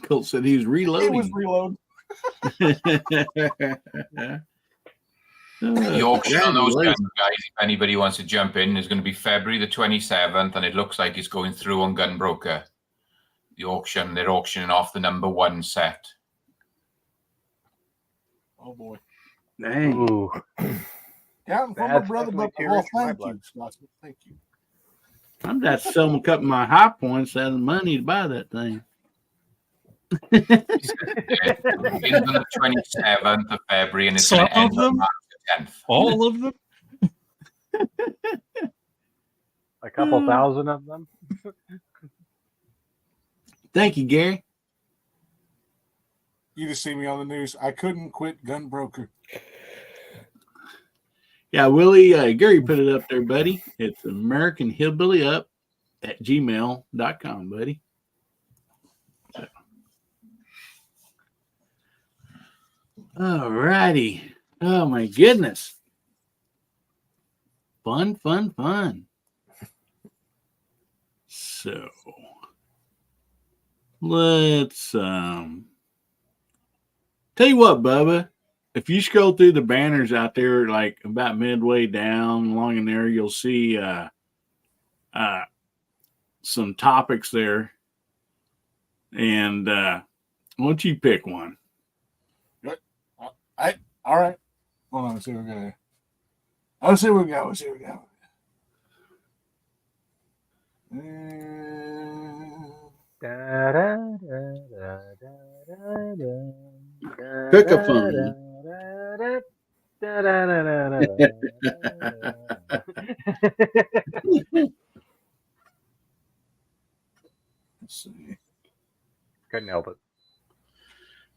Speaker 1: Colt said he was reloading.
Speaker 2: He was reloading.
Speaker 6: The auction on those guns, guys, if anybody wants to jump in, is going to be February the 27th, and it looks like it's going through on Gunbroker. The auction, they're auctioning off the #1 set.
Speaker 2: Oh, boy.
Speaker 1: Dang.
Speaker 5: Ooh.
Speaker 2: Counting for my brother, but thank you, Scotsman. Thank you.
Speaker 1: I'm just selling a couple of my high points out of money to buy that thing.
Speaker 6: It's on the 27th of February, and it's going to end on March the 10th.
Speaker 4: All of them?
Speaker 5: A couple thousand of them.
Speaker 1: Thank you, Gary.
Speaker 2: You just see me on the news. I couldn't quit Gunbroker.
Speaker 1: Yeah, Willie, Gary put it up there, buddy. It's AmericanHillbillyUp@gmail.com, buddy. All righty. Oh, my goodness. Fun. So, let's tell you what, Bubba. If you scroll through the banners out there, like about midway down along in there, you'll see some topics there. And why don't you pick one?
Speaker 2: All right. Hold on. Let's see what we got here. Let's see what we got.
Speaker 1: Pick a phone.
Speaker 2: Let's see.
Speaker 5: Couldn't help it.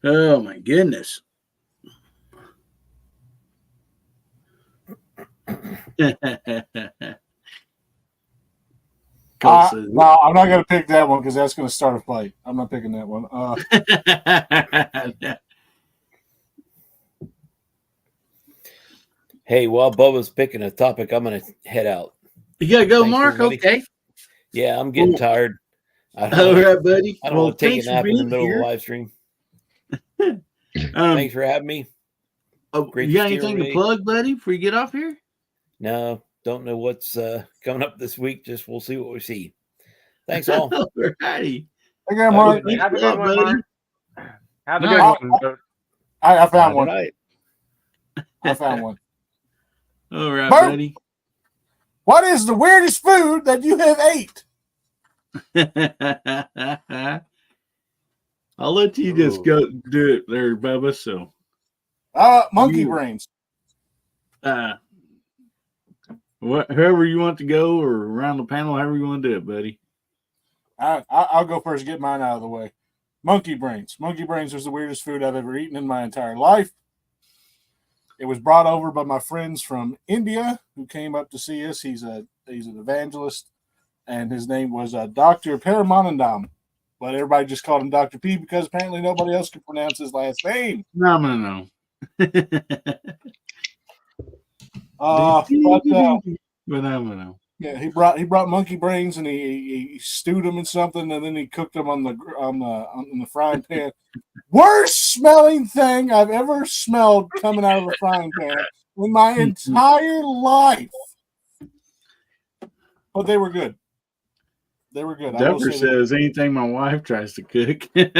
Speaker 1: Oh, my goodness.
Speaker 2: No, I'm not going to pick that one because that's going to start a fight. I'm not picking that one.
Speaker 11: Hey, while Bubba's picking a topic, I'm going to head out.
Speaker 1: You got to go,
Speaker 11: Thanks,
Speaker 1: Mark?
Speaker 11: everybody.
Speaker 1: Okay.
Speaker 11: Yeah, I'm getting tired.
Speaker 1: All right, buddy.
Speaker 11: I don't want to take a nap in the middle of the live stream. Thanks for having me.
Speaker 1: You got anything to plug, buddy, before you get off here?
Speaker 11: No, don't know what's coming up this week. Just we'll see what we see. Thanks all.
Speaker 1: All righty.
Speaker 2: Okay, Mark.
Speaker 5: Have a good one, Mark. Have a
Speaker 2: No,
Speaker 5: good one.
Speaker 2: I found one.
Speaker 11: Night.
Speaker 2: I found one.
Speaker 1: All right,
Speaker 2: Bert,
Speaker 1: buddy.
Speaker 2: What is the weirdest food that you have ate?
Speaker 1: I'll let you just go do it there, Bubba. So,
Speaker 2: monkey brains.
Speaker 1: Whoever you want to go or around the panel, however you want to do it, buddy.
Speaker 2: I'll go first. Get mine out of the way. Monkey brains. Monkey brains was the weirdest food I've ever eaten in my entire life. It was brought over by my friends from India who came up to see us. He's an evangelist, and his name was Dr. Paramanandam. But everybody just called him Dr. P because apparently nobody else could pronounce his last name.
Speaker 1: No.
Speaker 2: Phenomenal. Yeah, he brought monkey brains and he stewed them in something and then he cooked them in the frying pan. Worst smelling thing I've ever smelled coming out of a frying pan in my entire life. But they were good. They were good.
Speaker 1: Dupper says anything my wife tries to cook.
Speaker 2: They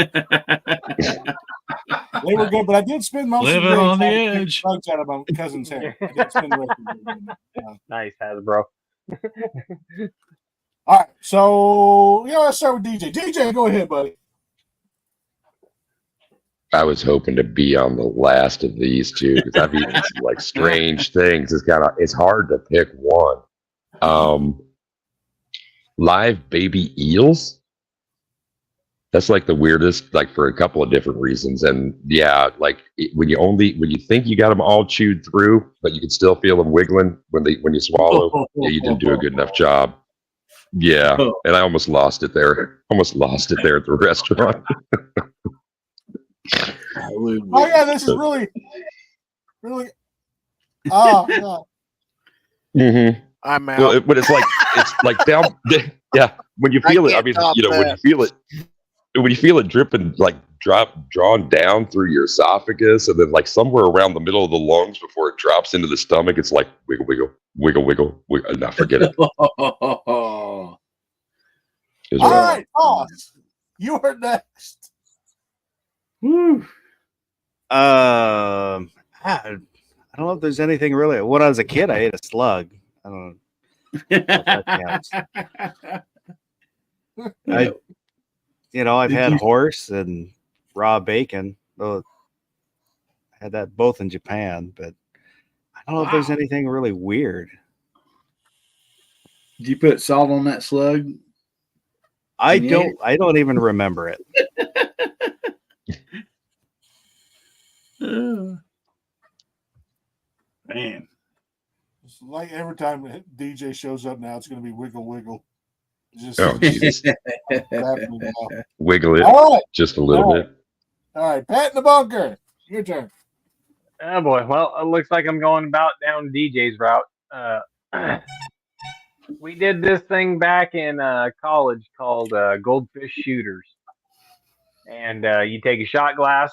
Speaker 2: were good, but I did spend most of the day
Speaker 4: on the edge.
Speaker 2: Bugs out of my cousin's hair. I did spend the rest of the day.
Speaker 5: Nice, Hasbro.
Speaker 2: All right, so let's start with DJ. DJ, go ahead, buddy.
Speaker 10: I was hoping to be on the last of these two because I've eaten some like strange things. It's hard to pick one. Live baby eels. That's like the weirdest, like for a couple of different reasons. And yeah, like when you think you got them all chewed through, but you can still feel them wiggling when you swallow. Yeah, you didn't do a good enough job. Yeah, and I almost lost it there. Almost lost it there at the restaurant.
Speaker 2: Oh yeah, this is really. Oh God.
Speaker 10: Mm-hmm.
Speaker 8: I'm out.
Speaker 10: Well, but it's like down. Yeah, when you feel it, I mean, when you feel it dripping, like drawn down through your esophagus, and then like somewhere around the middle of the lungs before it drops into the stomach, it's like wiggle, wiggle, wiggle, wiggle, wiggle. No, forget it.
Speaker 2: All right, boss, you are next.
Speaker 9: Woo. I don't know if there's anything really. When I was a kid, I ate a slug. I don't know if that counts. I've had horse and raw bacon. Though I had that both in Japan, but I don't know if there's anything really weird.
Speaker 1: Did you put salt on that slug?
Speaker 9: I don't even remember it.
Speaker 1: Man.
Speaker 2: It's like every time DJ shows up now, it's going to be wiggle, wiggle.
Speaker 10: Jesus. Wiggle it just a little bit.
Speaker 2: All right, Pat in the bunker. Your turn.
Speaker 5: Oh boy. Well, it looks like I'm going about down DJ's route. We did this thing back in college called goldfish shooters. And you take a shot glass,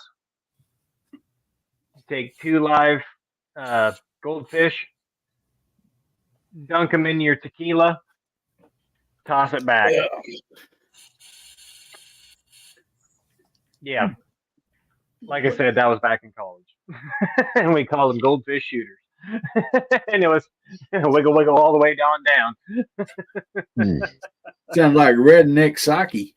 Speaker 5: take 2 live goldfish, dunk them in your tequila, toss it back. Yeah. Like I said, that was back in college. And we called them goldfish shooters. And it was wiggle, wiggle all the way down.
Speaker 1: Sounds like redneck sake.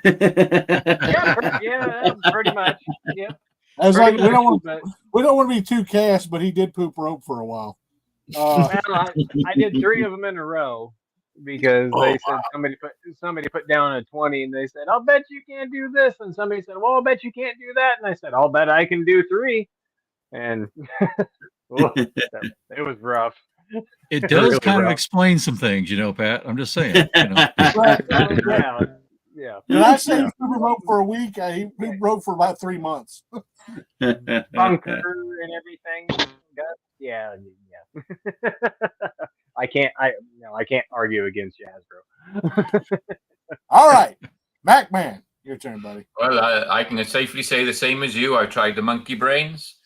Speaker 5: Yeah, pretty much. Yeah.
Speaker 2: I was like, we don't want to be too cast, but he did poop rope for a while.
Speaker 5: Well, I did 3 of them in a row because they said somebody put down a 20 and they said, "I'll bet you can't do this," and somebody said, "Well, I'll bet you can't do that," and I said, "I'll bet I can do 3," and it was rough.
Speaker 4: It does really kind of explain some things, Pat. I'm just saying.
Speaker 5: Yeah.
Speaker 2: Did I say he wrote for a week? He wrote for about 3 months.
Speaker 5: Bunker and everything. Yeah. I can't argue against you, Hasbro.
Speaker 2: All right, Mac Man, your turn, buddy.
Speaker 6: Well, I can safely say the same as you. I tried the monkey brains,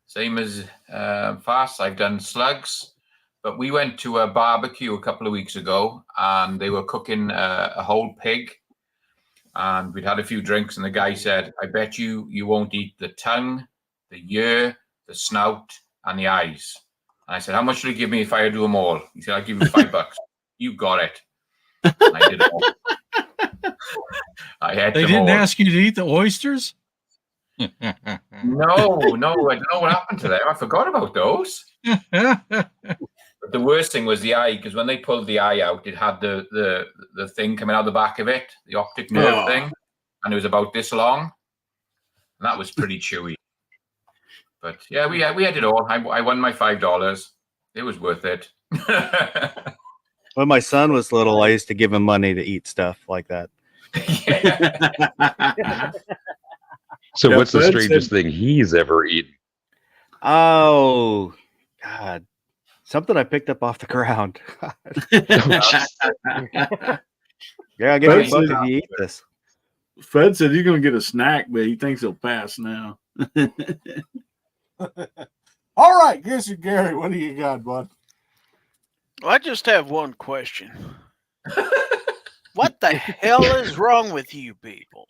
Speaker 6: same as Fast. I've done slugs, but we went to a barbecue a couple of weeks ago, and they were cooking a whole pig. And we'd had a few drinks, and the guy said, "I bet you won't eat the tongue, the ear, the snout, and the eyes." And I said, "How much would you give me if I do them all?" He said, "I'll give you $5. You got it." And I did it all.
Speaker 4: They didn't ask you to eat the oysters?
Speaker 6: No. I don't know what happened to them. I forgot about those. But the worst thing was the eye, because when they pulled the eye out, it had the thing coming out the back of it, the optic nerve thing. and it was about this long, and that was pretty chewy. But yeah, we had it all. I won my $5. It was worth it.
Speaker 9: When my son was little, I used to give him money to eat stuff like that.
Speaker 10: So what's the strangest thing he's ever eaten?
Speaker 9: Oh, God. Something I picked up off the ground. Yeah, I'll give you a buck if you eat this.
Speaker 1: Fred said he's going to get a snack, but he thinks he'll pass now.
Speaker 2: All right, Grizzly Gary, what do you got, bud?
Speaker 8: Well, I just have one question. What the hell is wrong with you people?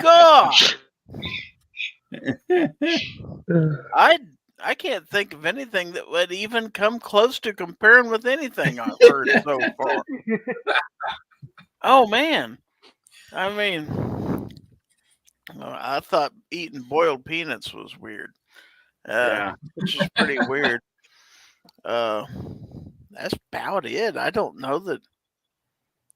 Speaker 8: God. I can't think of anything that would even come close to comparing with anything I've heard so far. Oh, man. I mean, I thought eating boiled peanuts was weird.
Speaker 1: Yeah.
Speaker 8: Which is pretty weird. That's about it. I don't know that.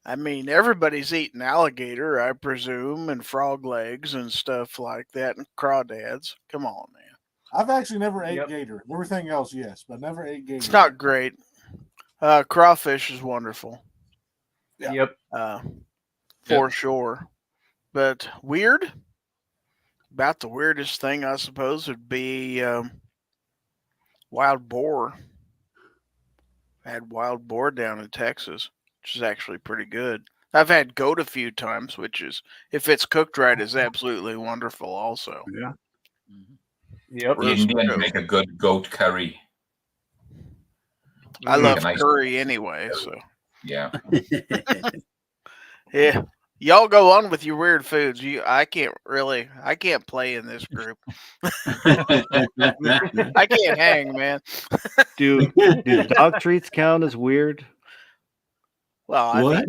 Speaker 8: I mean, everybody's eating alligator, I presume, and frog legs and stuff like that, and crawdads. Come on, man.
Speaker 2: I've actually never ate gator. Everything else, yes, but never ate gator.
Speaker 8: It's not great. Crawfish is wonderful.
Speaker 2: Yeah.
Speaker 5: Yep.
Speaker 8: For sure. But weird? About the weirdest thing, I suppose, would be wild boar. I had wild boar down in Texas, which is actually pretty good. I've had goat a few times, which is, if it's cooked right, is absolutely wonderful also.
Speaker 1: Yeah.
Speaker 5: Yep.
Speaker 6: The Indians make a good goat curry.
Speaker 8: I love curry anyway, so.
Speaker 6: Yeah.
Speaker 8: Yeah. Y'all go on with your weird foods. I can't play in this group. I can't hang, man.
Speaker 9: Do dog treats count as weird?
Speaker 8: Well,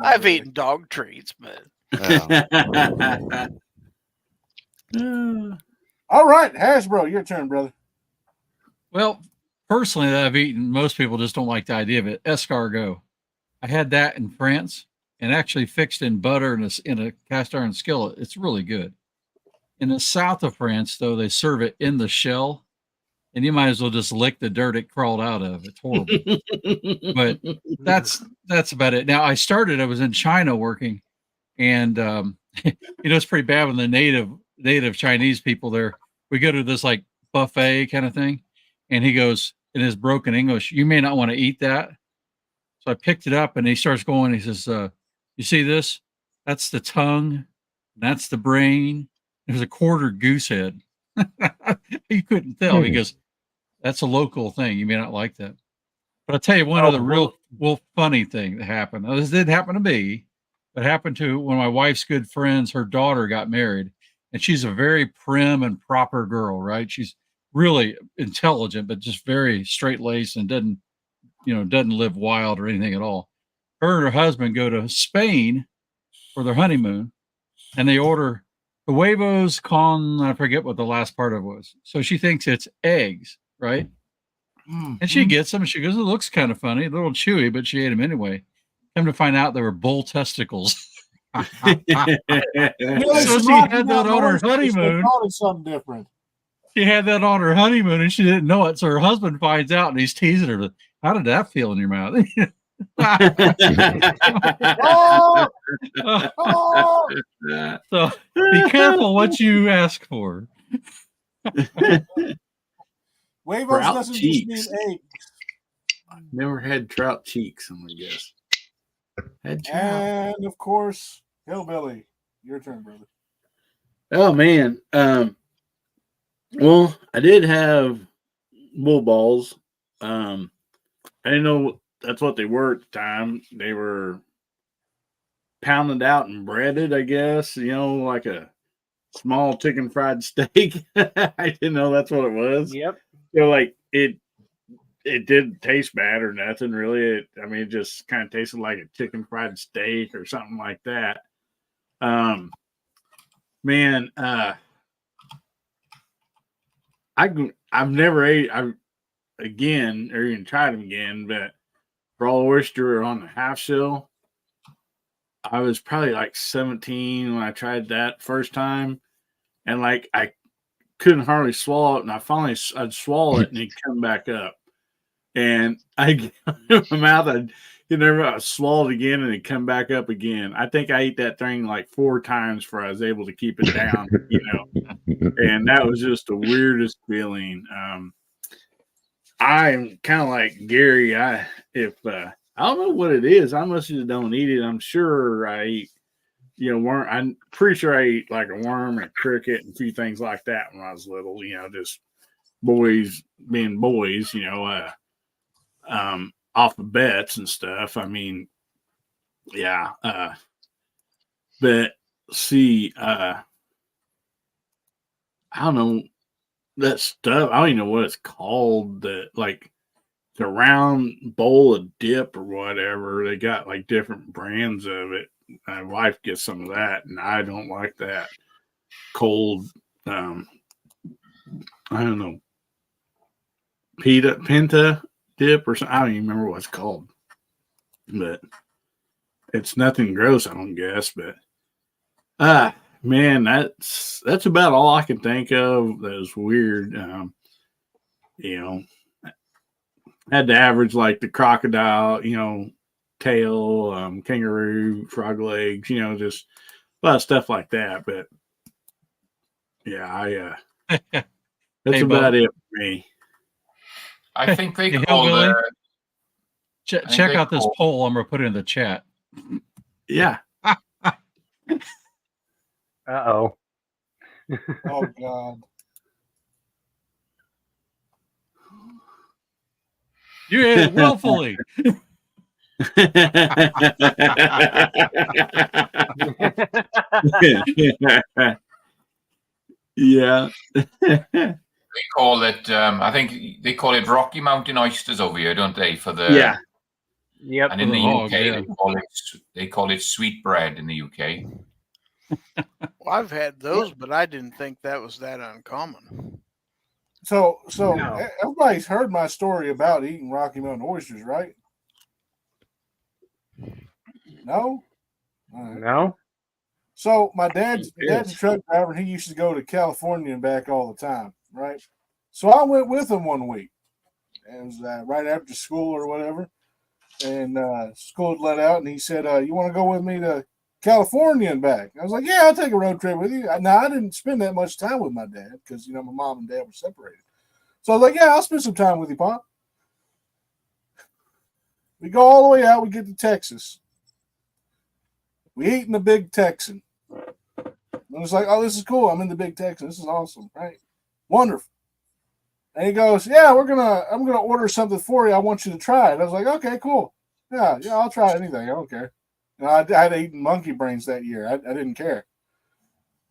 Speaker 8: I've eaten dog treats, but
Speaker 2: all right, Hasbro, your turn, brother.
Speaker 4: Well, personally, that I've eaten, most people just don't like the idea of it. Escargot. I had that in France and actually fixed in butter in a cast iron skillet. It's really good. In the south of France, though, they serve it in the shell, and you might as well just lick the dirt it crawled out of. It's horrible. But that's about it. Now, I was in China working, and it's pretty bad when the native Chinese people there. We go to this like buffet kind of thing, and he goes in his broken English, "You may not want to eat that." So I picked it up, and he starts going. He says, "You see this? That's the tongue. That's the brain. There's a quarter goose head." He couldn't tell. He goes, "That's a local thing. You may not like that." But I'll tell you one other real funny thing that happened. Now, this didn't happen to me, but happened to one of my wife's good friends. Her daughter got married, and she's a very prim and proper girl, right? She's really intelligent, but just very straight-laced and doesn't live wild or anything at all. Her and her husband go to Spain for their honeymoon, and they order huevos con, I forget what the last part of it was. So she thinks it's eggs, right? And she gets them, and she goes, "It looks kind of funny, a little chewy," but she ate them anyway. Come to find out they were bull testicles. So she had that on her honeymoon.
Speaker 2: Something different.
Speaker 4: She had that on her honeymoon, and she didn't know it. So her husband finds out, and he's teasing her. "How did that feel in your mouth?" So be careful what you ask for.
Speaker 2: Huevos doesn't just mean eggs.
Speaker 1: Never had trout cheeks, I guess.
Speaker 2: And of course, Hillbilly, your turn, brother.
Speaker 1: Oh man. Well, I did have bull balls. I didn't know that's what they were at the time. They were pounded out and breaded, I guess, like a small chicken fried steak. I didn't know that's what it was.
Speaker 5: Yep.
Speaker 1: Like it didn't taste bad or nothing really. It just kind of tasted like a chicken fried steak or something like that. Man, I've never ate again or even tried them again, but raw oyster on the half shell, I was probably like 17 when I tried that first time, and like I couldn't hardly swallow it, and I'd swallow it and it'd come back up, and I get in my mouth, I'd swallow it again and it'd come back up again. I think I ate that thing like 4 times before I was able to keep it down, and that was just the weirdest feeling. I'm kind of like Gary. I don't know what it is. I must just don't eat it. I'm sure I eat, worm. I'm pretty sure I ate like a worm and a cricket and a few things like that when I was little. Just boys being boys. Off the bets and stuff. I mean, yeah. But see, I don't know that stuff. I don't even know what it's called. The round bowl of dip or whatever. They got like different brands of it. My wife gets some of that, and I don't like that cold. I don't know, Penta dip or something. I don't even remember what it's called, but it's nothing gross, I don't guess. But man, that's about all I can think of that was weird. Had to average like the crocodile, tail, kangaroo, frog legs, just a lot of stuff like that. But yeah, that's about it for me.
Speaker 6: I think they call the.
Speaker 4: Check out this poll. I'm going to put it in the chat.
Speaker 1: Yeah.
Speaker 5: Uh-oh.
Speaker 2: Oh, God.
Speaker 4: You ate it willfully.
Speaker 1: Yeah.
Speaker 6: They call it, I think they call it Rocky Mountain oysters over here, don't they? For the
Speaker 1: yeah.
Speaker 5: Yep.
Speaker 6: And in the UK, they call it sweet bread in the UK.
Speaker 8: Well, I've had those, but I didn't think that was that uncommon.
Speaker 2: So everybody's heard my story about eating Rocky Mountain oysters, right? No?
Speaker 5: No.
Speaker 2: So my dad's a truck driver, and he used to go to California and back all the time, right? So I went with him one week. It was right after school or whatever, and school had let out, and he said, "You want to go with me to California and back?" I was like, "Yeah, I'll take a road trip with you." Now I didn't spend that much time with my dad because my mom and dad were separated. So I was like, "Yeah, I'll spend some time with you, Pop." We go all the way out. We get to Texas. We eat in the Big Texan. I was like, "Oh, this is cool. I'm in the Big Texan. This is awesome, right? Wonderful." And he goes, "Yeah, I'm gonna order something for you. I want you to try it." I was like, "Okay, cool. Yeah, I'll try anything. I don't care." I'd eaten monkey brains that year. I didn't care.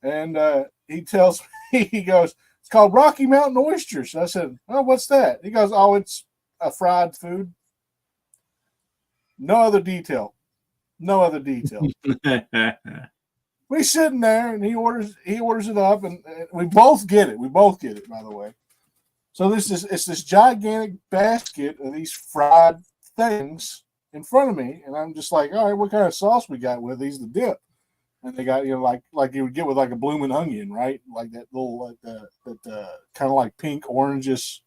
Speaker 2: And he tells me, he goes, "It's called Rocky Mountain oysters." I said, "Oh, what's that?" He goes, "Oh, it's a fried food." No other detail. We sitting there, and he orders it up, and we both get it. By the way. So it's this gigantic basket of these fried things in front of me, and I'm just like, "All right, what kind of sauce we got with these to dip?" And they got like you would get with like a blooming onion, right? Like that little that kind of like pink oranges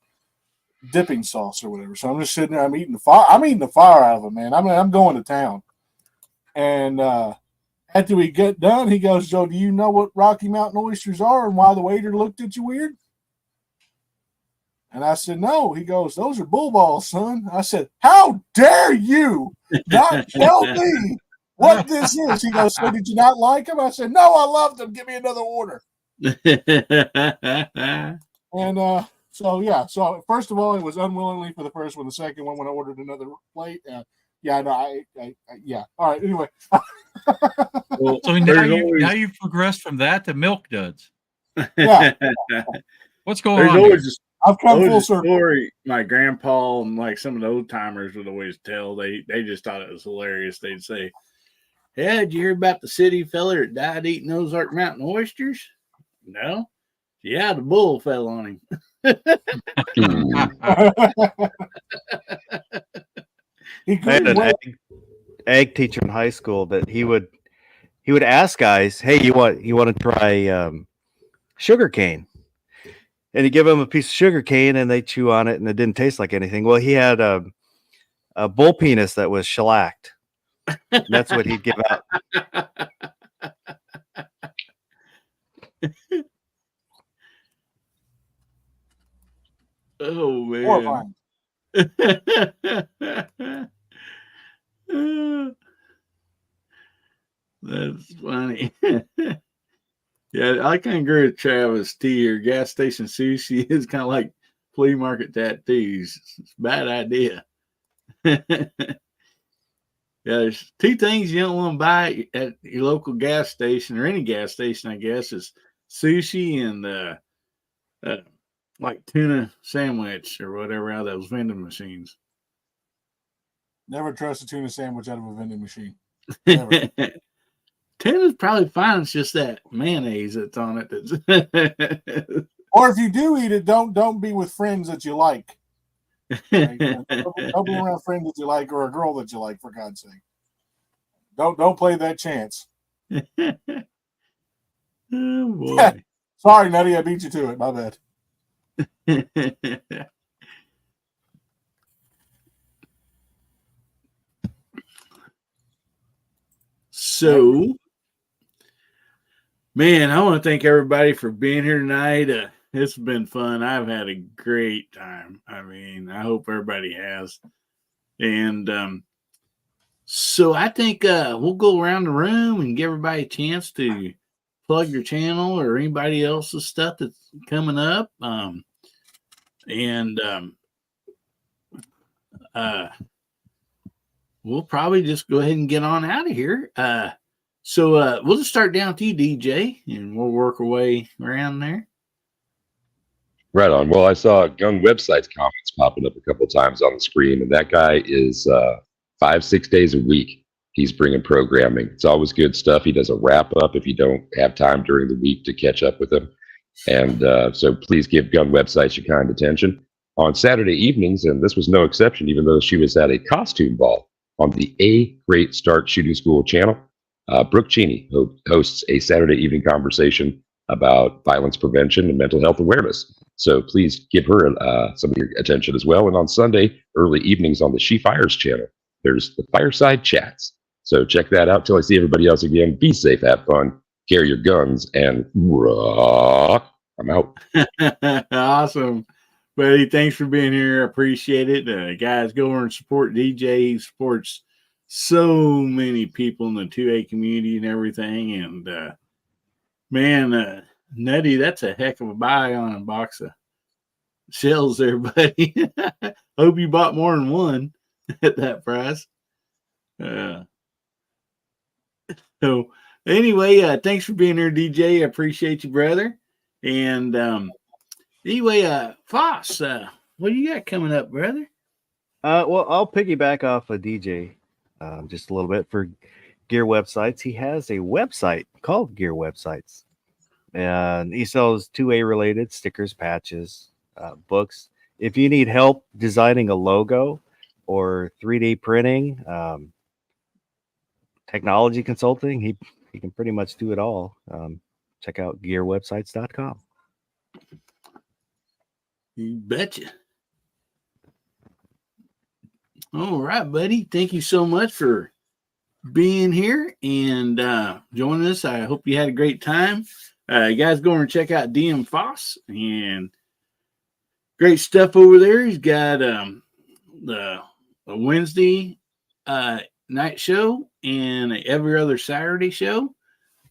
Speaker 2: dipping sauce or whatever. So I'm just sitting there, I'm eating the fire out of them, man. I'm going to town. And after we get done, he goes, "Joe, do you know what Rocky Mountain oysters are and why the waiter looked at you weird?" And I said, "No." He goes, "Those are bull balls, son." I said, "How dare you not tell me what this is?" He goes, "So did you not like them?" I said, "No, I loved them. Give me another order." And so first of all, it was unwillingly for the first one. The second one, when I ordered another plate, yeah. All right. Anyway.
Speaker 4: Well, so now you've progressed from that to milk duds.
Speaker 2: Yeah.
Speaker 4: What's going on?
Speaker 2: I've come full circle.
Speaker 1: Story my grandpa and like some of the old timers would always tell. They just thought it was hilarious. They'd say, "Yeah, did you hear about the city fella that died eating Ozark Mountain oysters?" "No." "Yeah, the bull fell on him."
Speaker 9: He had an egg. ag teacher in high school that he would ask guys, "Hey, you want to try sugar cane?" And he'd give them a piece of sugar cane, and they chew on it, and it didn't taste like anything. Well, he had a bull penis that was shellacked. And that's what he'd give out.
Speaker 1: Oh man. That's funny. Yeah, I can agree with Travis T. Your gas station sushi is kind of like flea market tattoos. It's a bad idea. Yeah, there's two things you don't want to buy at your local gas station or any gas station, I guess, is sushi and like tuna sandwich or whatever out of those vending machines.
Speaker 2: Never trust a tuna sandwich out of a vending machine. Never.
Speaker 1: Tuna's probably fine. It's just that mayonnaise that's on it. That's
Speaker 2: or if you do eat it, don't be with friends that you like. Right? Don't be around friends that you like or a girl that you like, for God's sake. Don't play that chance.
Speaker 1: Oh boy.
Speaker 2: Sorry, Nutty, I beat you to it. My bad.
Speaker 1: So, man, I want to thank everybody for being here tonight. It's been fun. I've had a great time. I mean, I hope everybody has. And so I think we'll go around the room and give everybody a chance to plug your channel or anybody else's stuff that's coming up. We'll probably just go ahead and get on out of here. So we'll just start down to you, DJ, and we'll work our way around there.
Speaker 10: Right on. Well, I saw Gun Website's comments popping up a couple of times on the screen, and that guy is 5-6 days a week. He's bringing programming. It's always good stuff. He does a wrap up if you don't have time during the week to catch up with him. And so please give Gun Websites your kind attention. On Saturday evenings, and this was no exception, even though she was at a costume ball on the A Great Start Shooting School channel, Brooke Cheney hosts a Saturday evening conversation about violence prevention and mental health awareness. So please give her some of your attention as well. And on Sunday, early evenings on the She Fires channel, there's the Fireside Chats. So check that out. Till I see everybody else again, be safe, have fun, carry your guns, and rock. I'm out.
Speaker 1: Awesome. Buddy, thanks for being here. I appreciate it. Guys, go over and support DJ. He supports so many people in the 2A community and everything. And man, Nutty, that's a heck of a buy on a box of shells there, buddy. Hope you bought more than one at that price. So anyway, thanks for being here, DJ. I appreciate you, brother. And anyway, Foss, what do you got coming up, brother?
Speaker 9: Well, I'll piggyback off of DJ just a little bit for Gear Websites. He has a website called Gear Websites, and he sells 2A related stickers, patches, books. If you need help designing a logo or 3D printing, technology consulting, he can pretty much do it all. Check out gearwebsites.com.
Speaker 1: You betcha. All right, buddy. Thank you so much for being here and joining us. I hope you had a great time. You guys go over and check out DM Foss and great stuff over there. He's got the Wednesday night show and every other Saturday show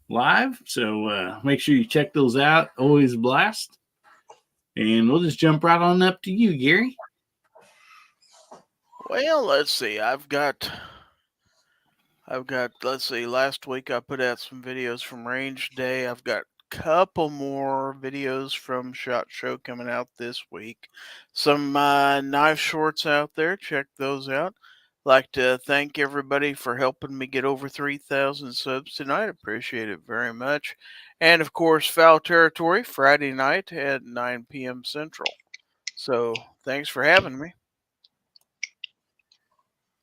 Speaker 1: live. So make sure you check those out. Always a blast. And we'll just jump right on up to you, Gary.
Speaker 8: Well, let's see. I've got, let's see, last week I put out some videos from Range Day. I've got a couple more videos from SHOT Show coming out this week. Some knife shorts out there. Check those out. Like to thank everybody for helping me get over 3,000 subs tonight. Appreciate it very much. And of course, Foul Territory, Friday night at 9 p.m. Central. So thanks for having me.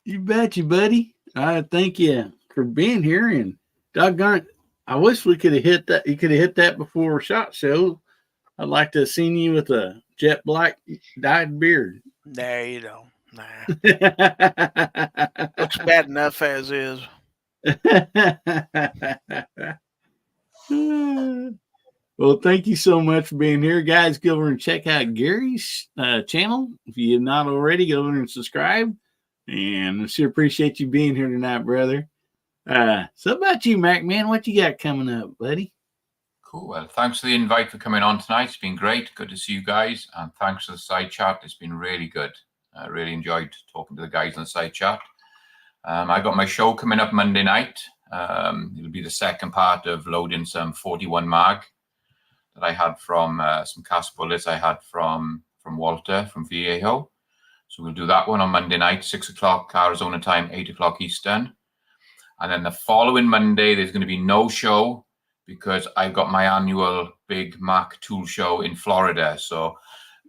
Speaker 1: You betcha, buddy. Thank you for being here. And doggone it, I wish we could have hit that. You could have hit that before SHOT Show. I'd like to have seen you with a jet black dyed beard.
Speaker 8: Nah, you don't. Nah. Looks bad enough as is.
Speaker 1: Well, thank you so much for being here, guys. Go over and check out Gary's channel. If you have not already, go over and subscribe. And I sure appreciate you being here tonight, brother. So about you, Mac, man, what you got coming up, buddy?
Speaker 6: Cool. Well, thanks for the invite for coming on tonight. It's been great. Good to see you guys. And thanks for the side chat. It's been really good. I really enjoyed talking to the guys on the side chat. I got my show coming up Monday night. It'll be the second part of loading some 41 mag that I had from some cast bullets I had from Walter from Vallejo. So we'll do that one on Monday night, 6 o'clock Arizona time, 8 o'clock Eastern. And then the following Monday, there's going to be no show because I got my annual big Mac tool show in Florida. So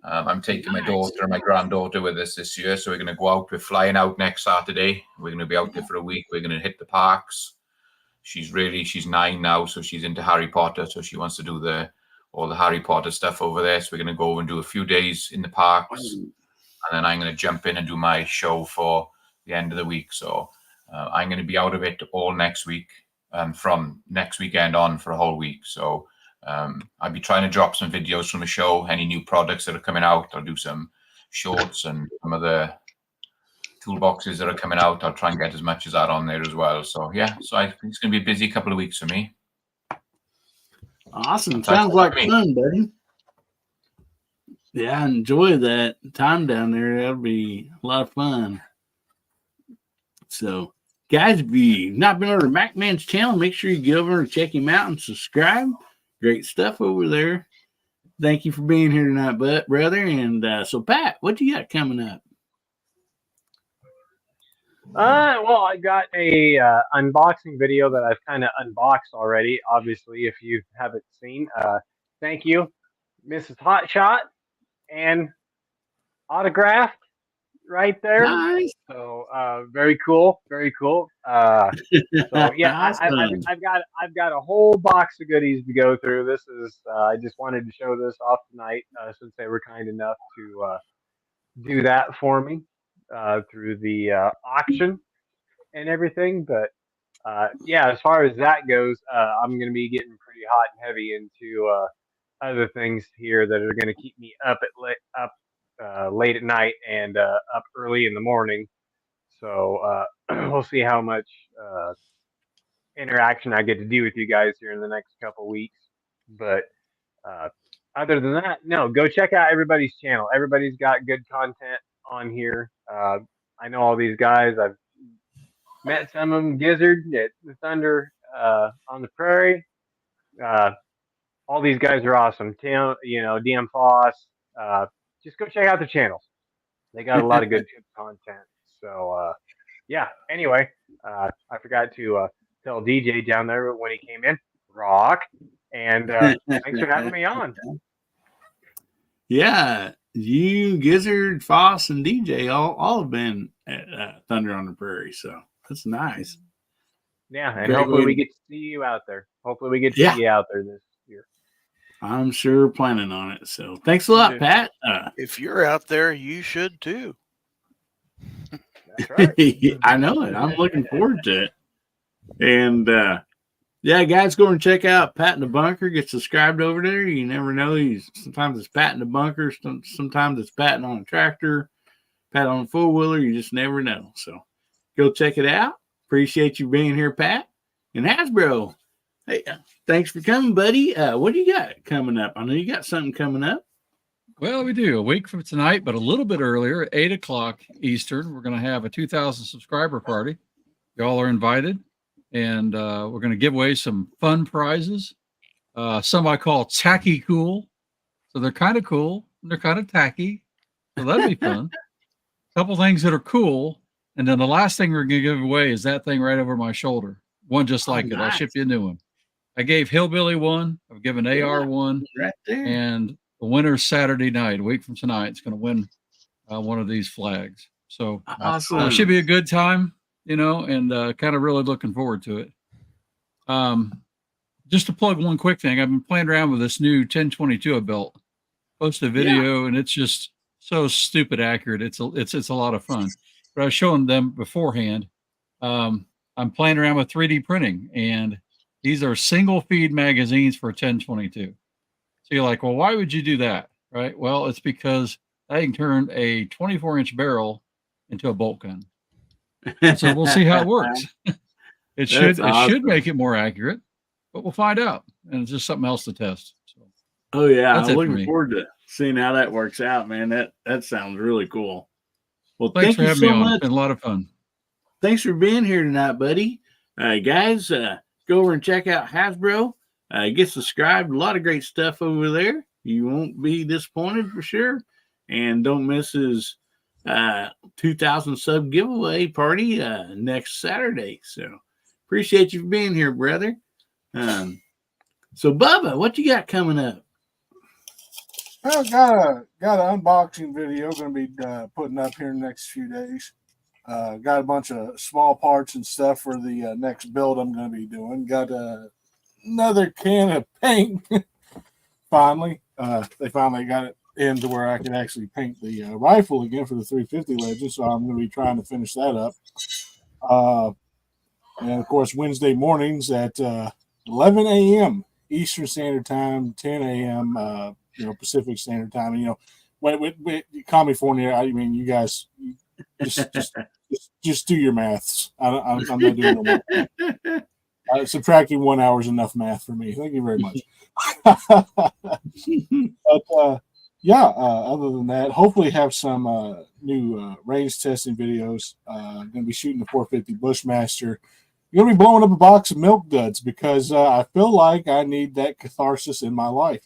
Speaker 6: I'm taking my daughter and my granddaughter with us this year. So we're going to go out. We're flying out next Saturday. We're going to be out there for a week. We're going to hit the parks. She's 9 now, so she's into Harry Potter. So she wants to do all the Harry Potter stuff over there. So we're going to go over and do a few days in the parks. And then I'm going to jump in and do my show for the end of the week. So I'm going to be out of it all next week and from next weekend on for a whole week. So I'll be trying to drop some videos from the show, any new products that are coming out. I'll do some shorts and some of the toolboxes that are coming out. I'll try and get as much as that on there as well. So yeah, so I think it's going to be a busy couple of weeks for me.
Speaker 1: Awesome. Sounds like fun, buddy. Yeah, I enjoy that time down there. That'll be a lot of fun. So, guys, if you've not been over to MacMan's channel, make sure you get over and check him out and subscribe. Great stuff over there. Thank you for being here tonight, brother. And so, Pat, what you got coming up?
Speaker 5: Well, I got a unboxing video that I've kind of unboxed already. Obviously, if you haven't seen, thank you, Mrs. Hotshot, and autographed right there.
Speaker 1: Nice.
Speaker 5: So very cool, very cool. So yeah,
Speaker 1: Awesome.
Speaker 5: I've got a whole box of goodies to go through. This is I just wanted to show this off tonight since they were kind enough to do that for me through the auction and everything. But yeah, as far as that goes, I'm going to be getting pretty hot and heavy into other things here that are going to keep me up late at night and up early in the morning. So we'll see how much interaction I get to do with you guys here in the next couple weeks. But other than that, no, go check out everybody's channel. Everybody's got good content on here. I know all these guys. I've met some of them. Gizzard at the Thunder on the Prairie. All these guys are awesome. Tim, DM Foss. Just go check out the channels. They got a lot of good content. So yeah. Anyway, I forgot to tell DJ down there when he came in, rock, and thanks for having me on.
Speaker 1: Yeah, you, Gizzard, Foss, and DJ all have been at Thunder on the Prairie, so that's nice.
Speaker 5: Yeah, and hopefully we get to see you out there. Hopefully we get to see you out there this year.
Speaker 1: I'm sure planning on it. So thanks a lot, Pat.
Speaker 8: If you're out there, you should too.
Speaker 5: That's right.
Speaker 1: I know it. I'm looking forward to it. And yeah, guys, go and check out Pat in the Bunker. Get subscribed over there. You never know. Sometimes it's Pat in the Bunker. Sometimes it's patting on a tractor, Pat on a four-wheeler. You just never know. So go check it out. Appreciate you being here, Pat. And Hasbro, hey, thanks for coming, buddy. What do you got coming up? I know you got something coming up.
Speaker 4: Well, we do a week from tonight, but a little bit earlier, 8 o'clock Eastern. We're going to have a 2,000 subscriber party. Y'all are invited. And we're going to give away some fun prizes. Some I call tacky cool. So they're kind of cool. And they're kind of tacky. So that'd be fun. A couple things that are cool. And then the last thing we're going to give away is that thing right over my shoulder. One just like it. I'll ship you a new one. I gave Hillbilly one. I've given AR one.
Speaker 1: Right there.
Speaker 4: And the winner's Saturday night, a week from tonight, is going to win one of these flags. So
Speaker 1: awesome.
Speaker 4: It should be a good time. and kind of really looking forward to it. Just to plug one quick thing, I've been playing around with this new 1022 I built. Posted a video, and it's just so stupid accurate. It's a lot of fun. But I was showing them beforehand. I'm playing around with 3D printing, and these are single feed magazines for 1022. So you're like, well, why would you do that? Right? Well, it's because I can turn a 24-inch barrel into a bolt gun. So we'll see how it works. It should make it more accurate, but we'll find out. And it's just something else to test. So,
Speaker 1: oh yeah, I'm looking forward to seeing how that works out, man. That sounds really cool. Well,
Speaker 4: thanks for having me on. It's been a lot of fun.
Speaker 1: Thanks for being here tonight, buddy. Guys, go over and check out Hasbro. Get subscribed. A lot of great stuff over there. You won't be disappointed for sure. And don't miss his 2,000 sub giveaway party next Saturday. So appreciate you for being here, brother. So Bubba, what you got coming up?
Speaker 2: I've got an unboxing video going to be putting up here in the next few days. Got a bunch of small parts and stuff for the next build I'm going to be doing. Got another can of paint. Finally, they finally got it into where I can actually paint the rifle again for the 350 Legend. So I'm going to be trying to finish that up. And of course, Wednesday mornings at 11 a.m. Eastern Standard Time, 10 a.m. Pacific Standard Time. And, wait, California. I mean, you guys just do your maths. I'm not doing no more. Subtracting 1 hour is enough math for me. Thank you very much. But other than that, hopefully have some new range testing videos. Going to be shooting the 450 Bushmaster. You're going to be blowing up a box of milk duds because I feel like I need that catharsis in my life.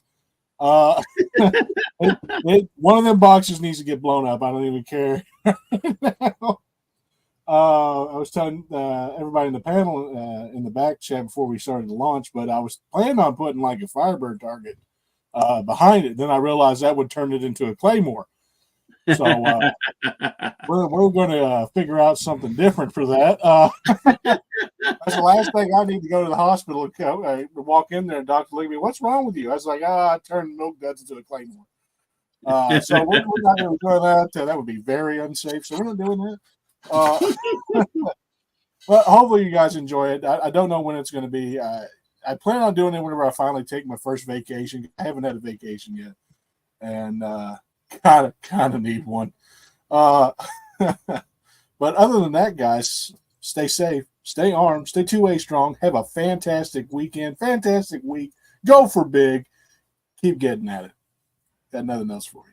Speaker 2: One of them boxes needs to get blown up. I don't even care. I was telling everybody in the panel in the back chat before we started the launch, but I was planning on putting like a Firebird target behind it. Then I realized that would turn it into a Claymore. So we're going to figure out something different for that. That's the last thing I need to go to the hospital and walk in there and doctor look at me. What's wrong with you? I was like, I turned milk duds into a Claymore. So we're not going to do that. That would be very unsafe. So we're not doing that. But hopefully you guys enjoy it. I don't know when it's going to be. I plan on doing it whenever I finally take my first vacation. I haven't had a vacation yet, and kind of need one. But other than that, guys, stay safe, stay armed, stay two-way strong. Have a fantastic weekend, fantastic week. Go for big. Keep getting at it. Got nothing else for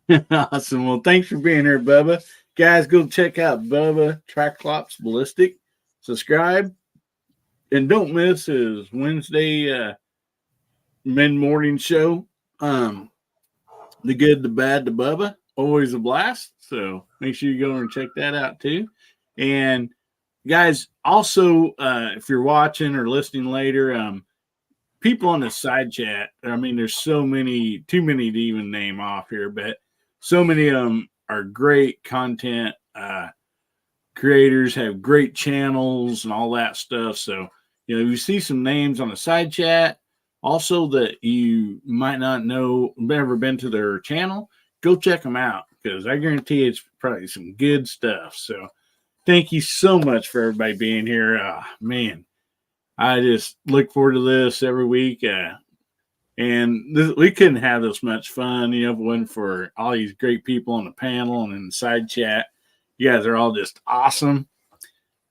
Speaker 1: you. Awesome. Well, thanks for being here, Bubba. Guys, go check out Bubba Triclops Ballistic. Subscribe. And don't miss his Wednesday mid-morning show. The Good, the Bad, the Bubba. Always a blast. So make sure you go and check that out too. And guys, also, if you're watching or listening later, people on the side chat, I mean, there's so many, too many to even name off here, but so many of them are great content creators, have great channels and all that stuff. So, you see some names on the side chat also that you might not know, never been to their channel, go check them out because I guarantee it's probably some good stuff. So thank you so much for everybody being here. Man, I just look forward to this every week. And we couldn't have this much fun, if it wasn't for all these great people on the panel and in the side chat. You guys are all just awesome.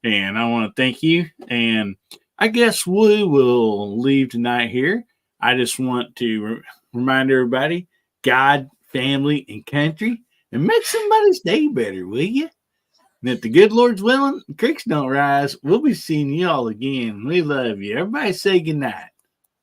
Speaker 1: And I want to thank you. And I guess we will leave tonight here. I just want to remind everybody, God, family, and country, and make somebody's day better, will you? And if the good Lord's willing, the creeks don't rise, we'll be seeing you all again. We love you. Everybody say goodnight.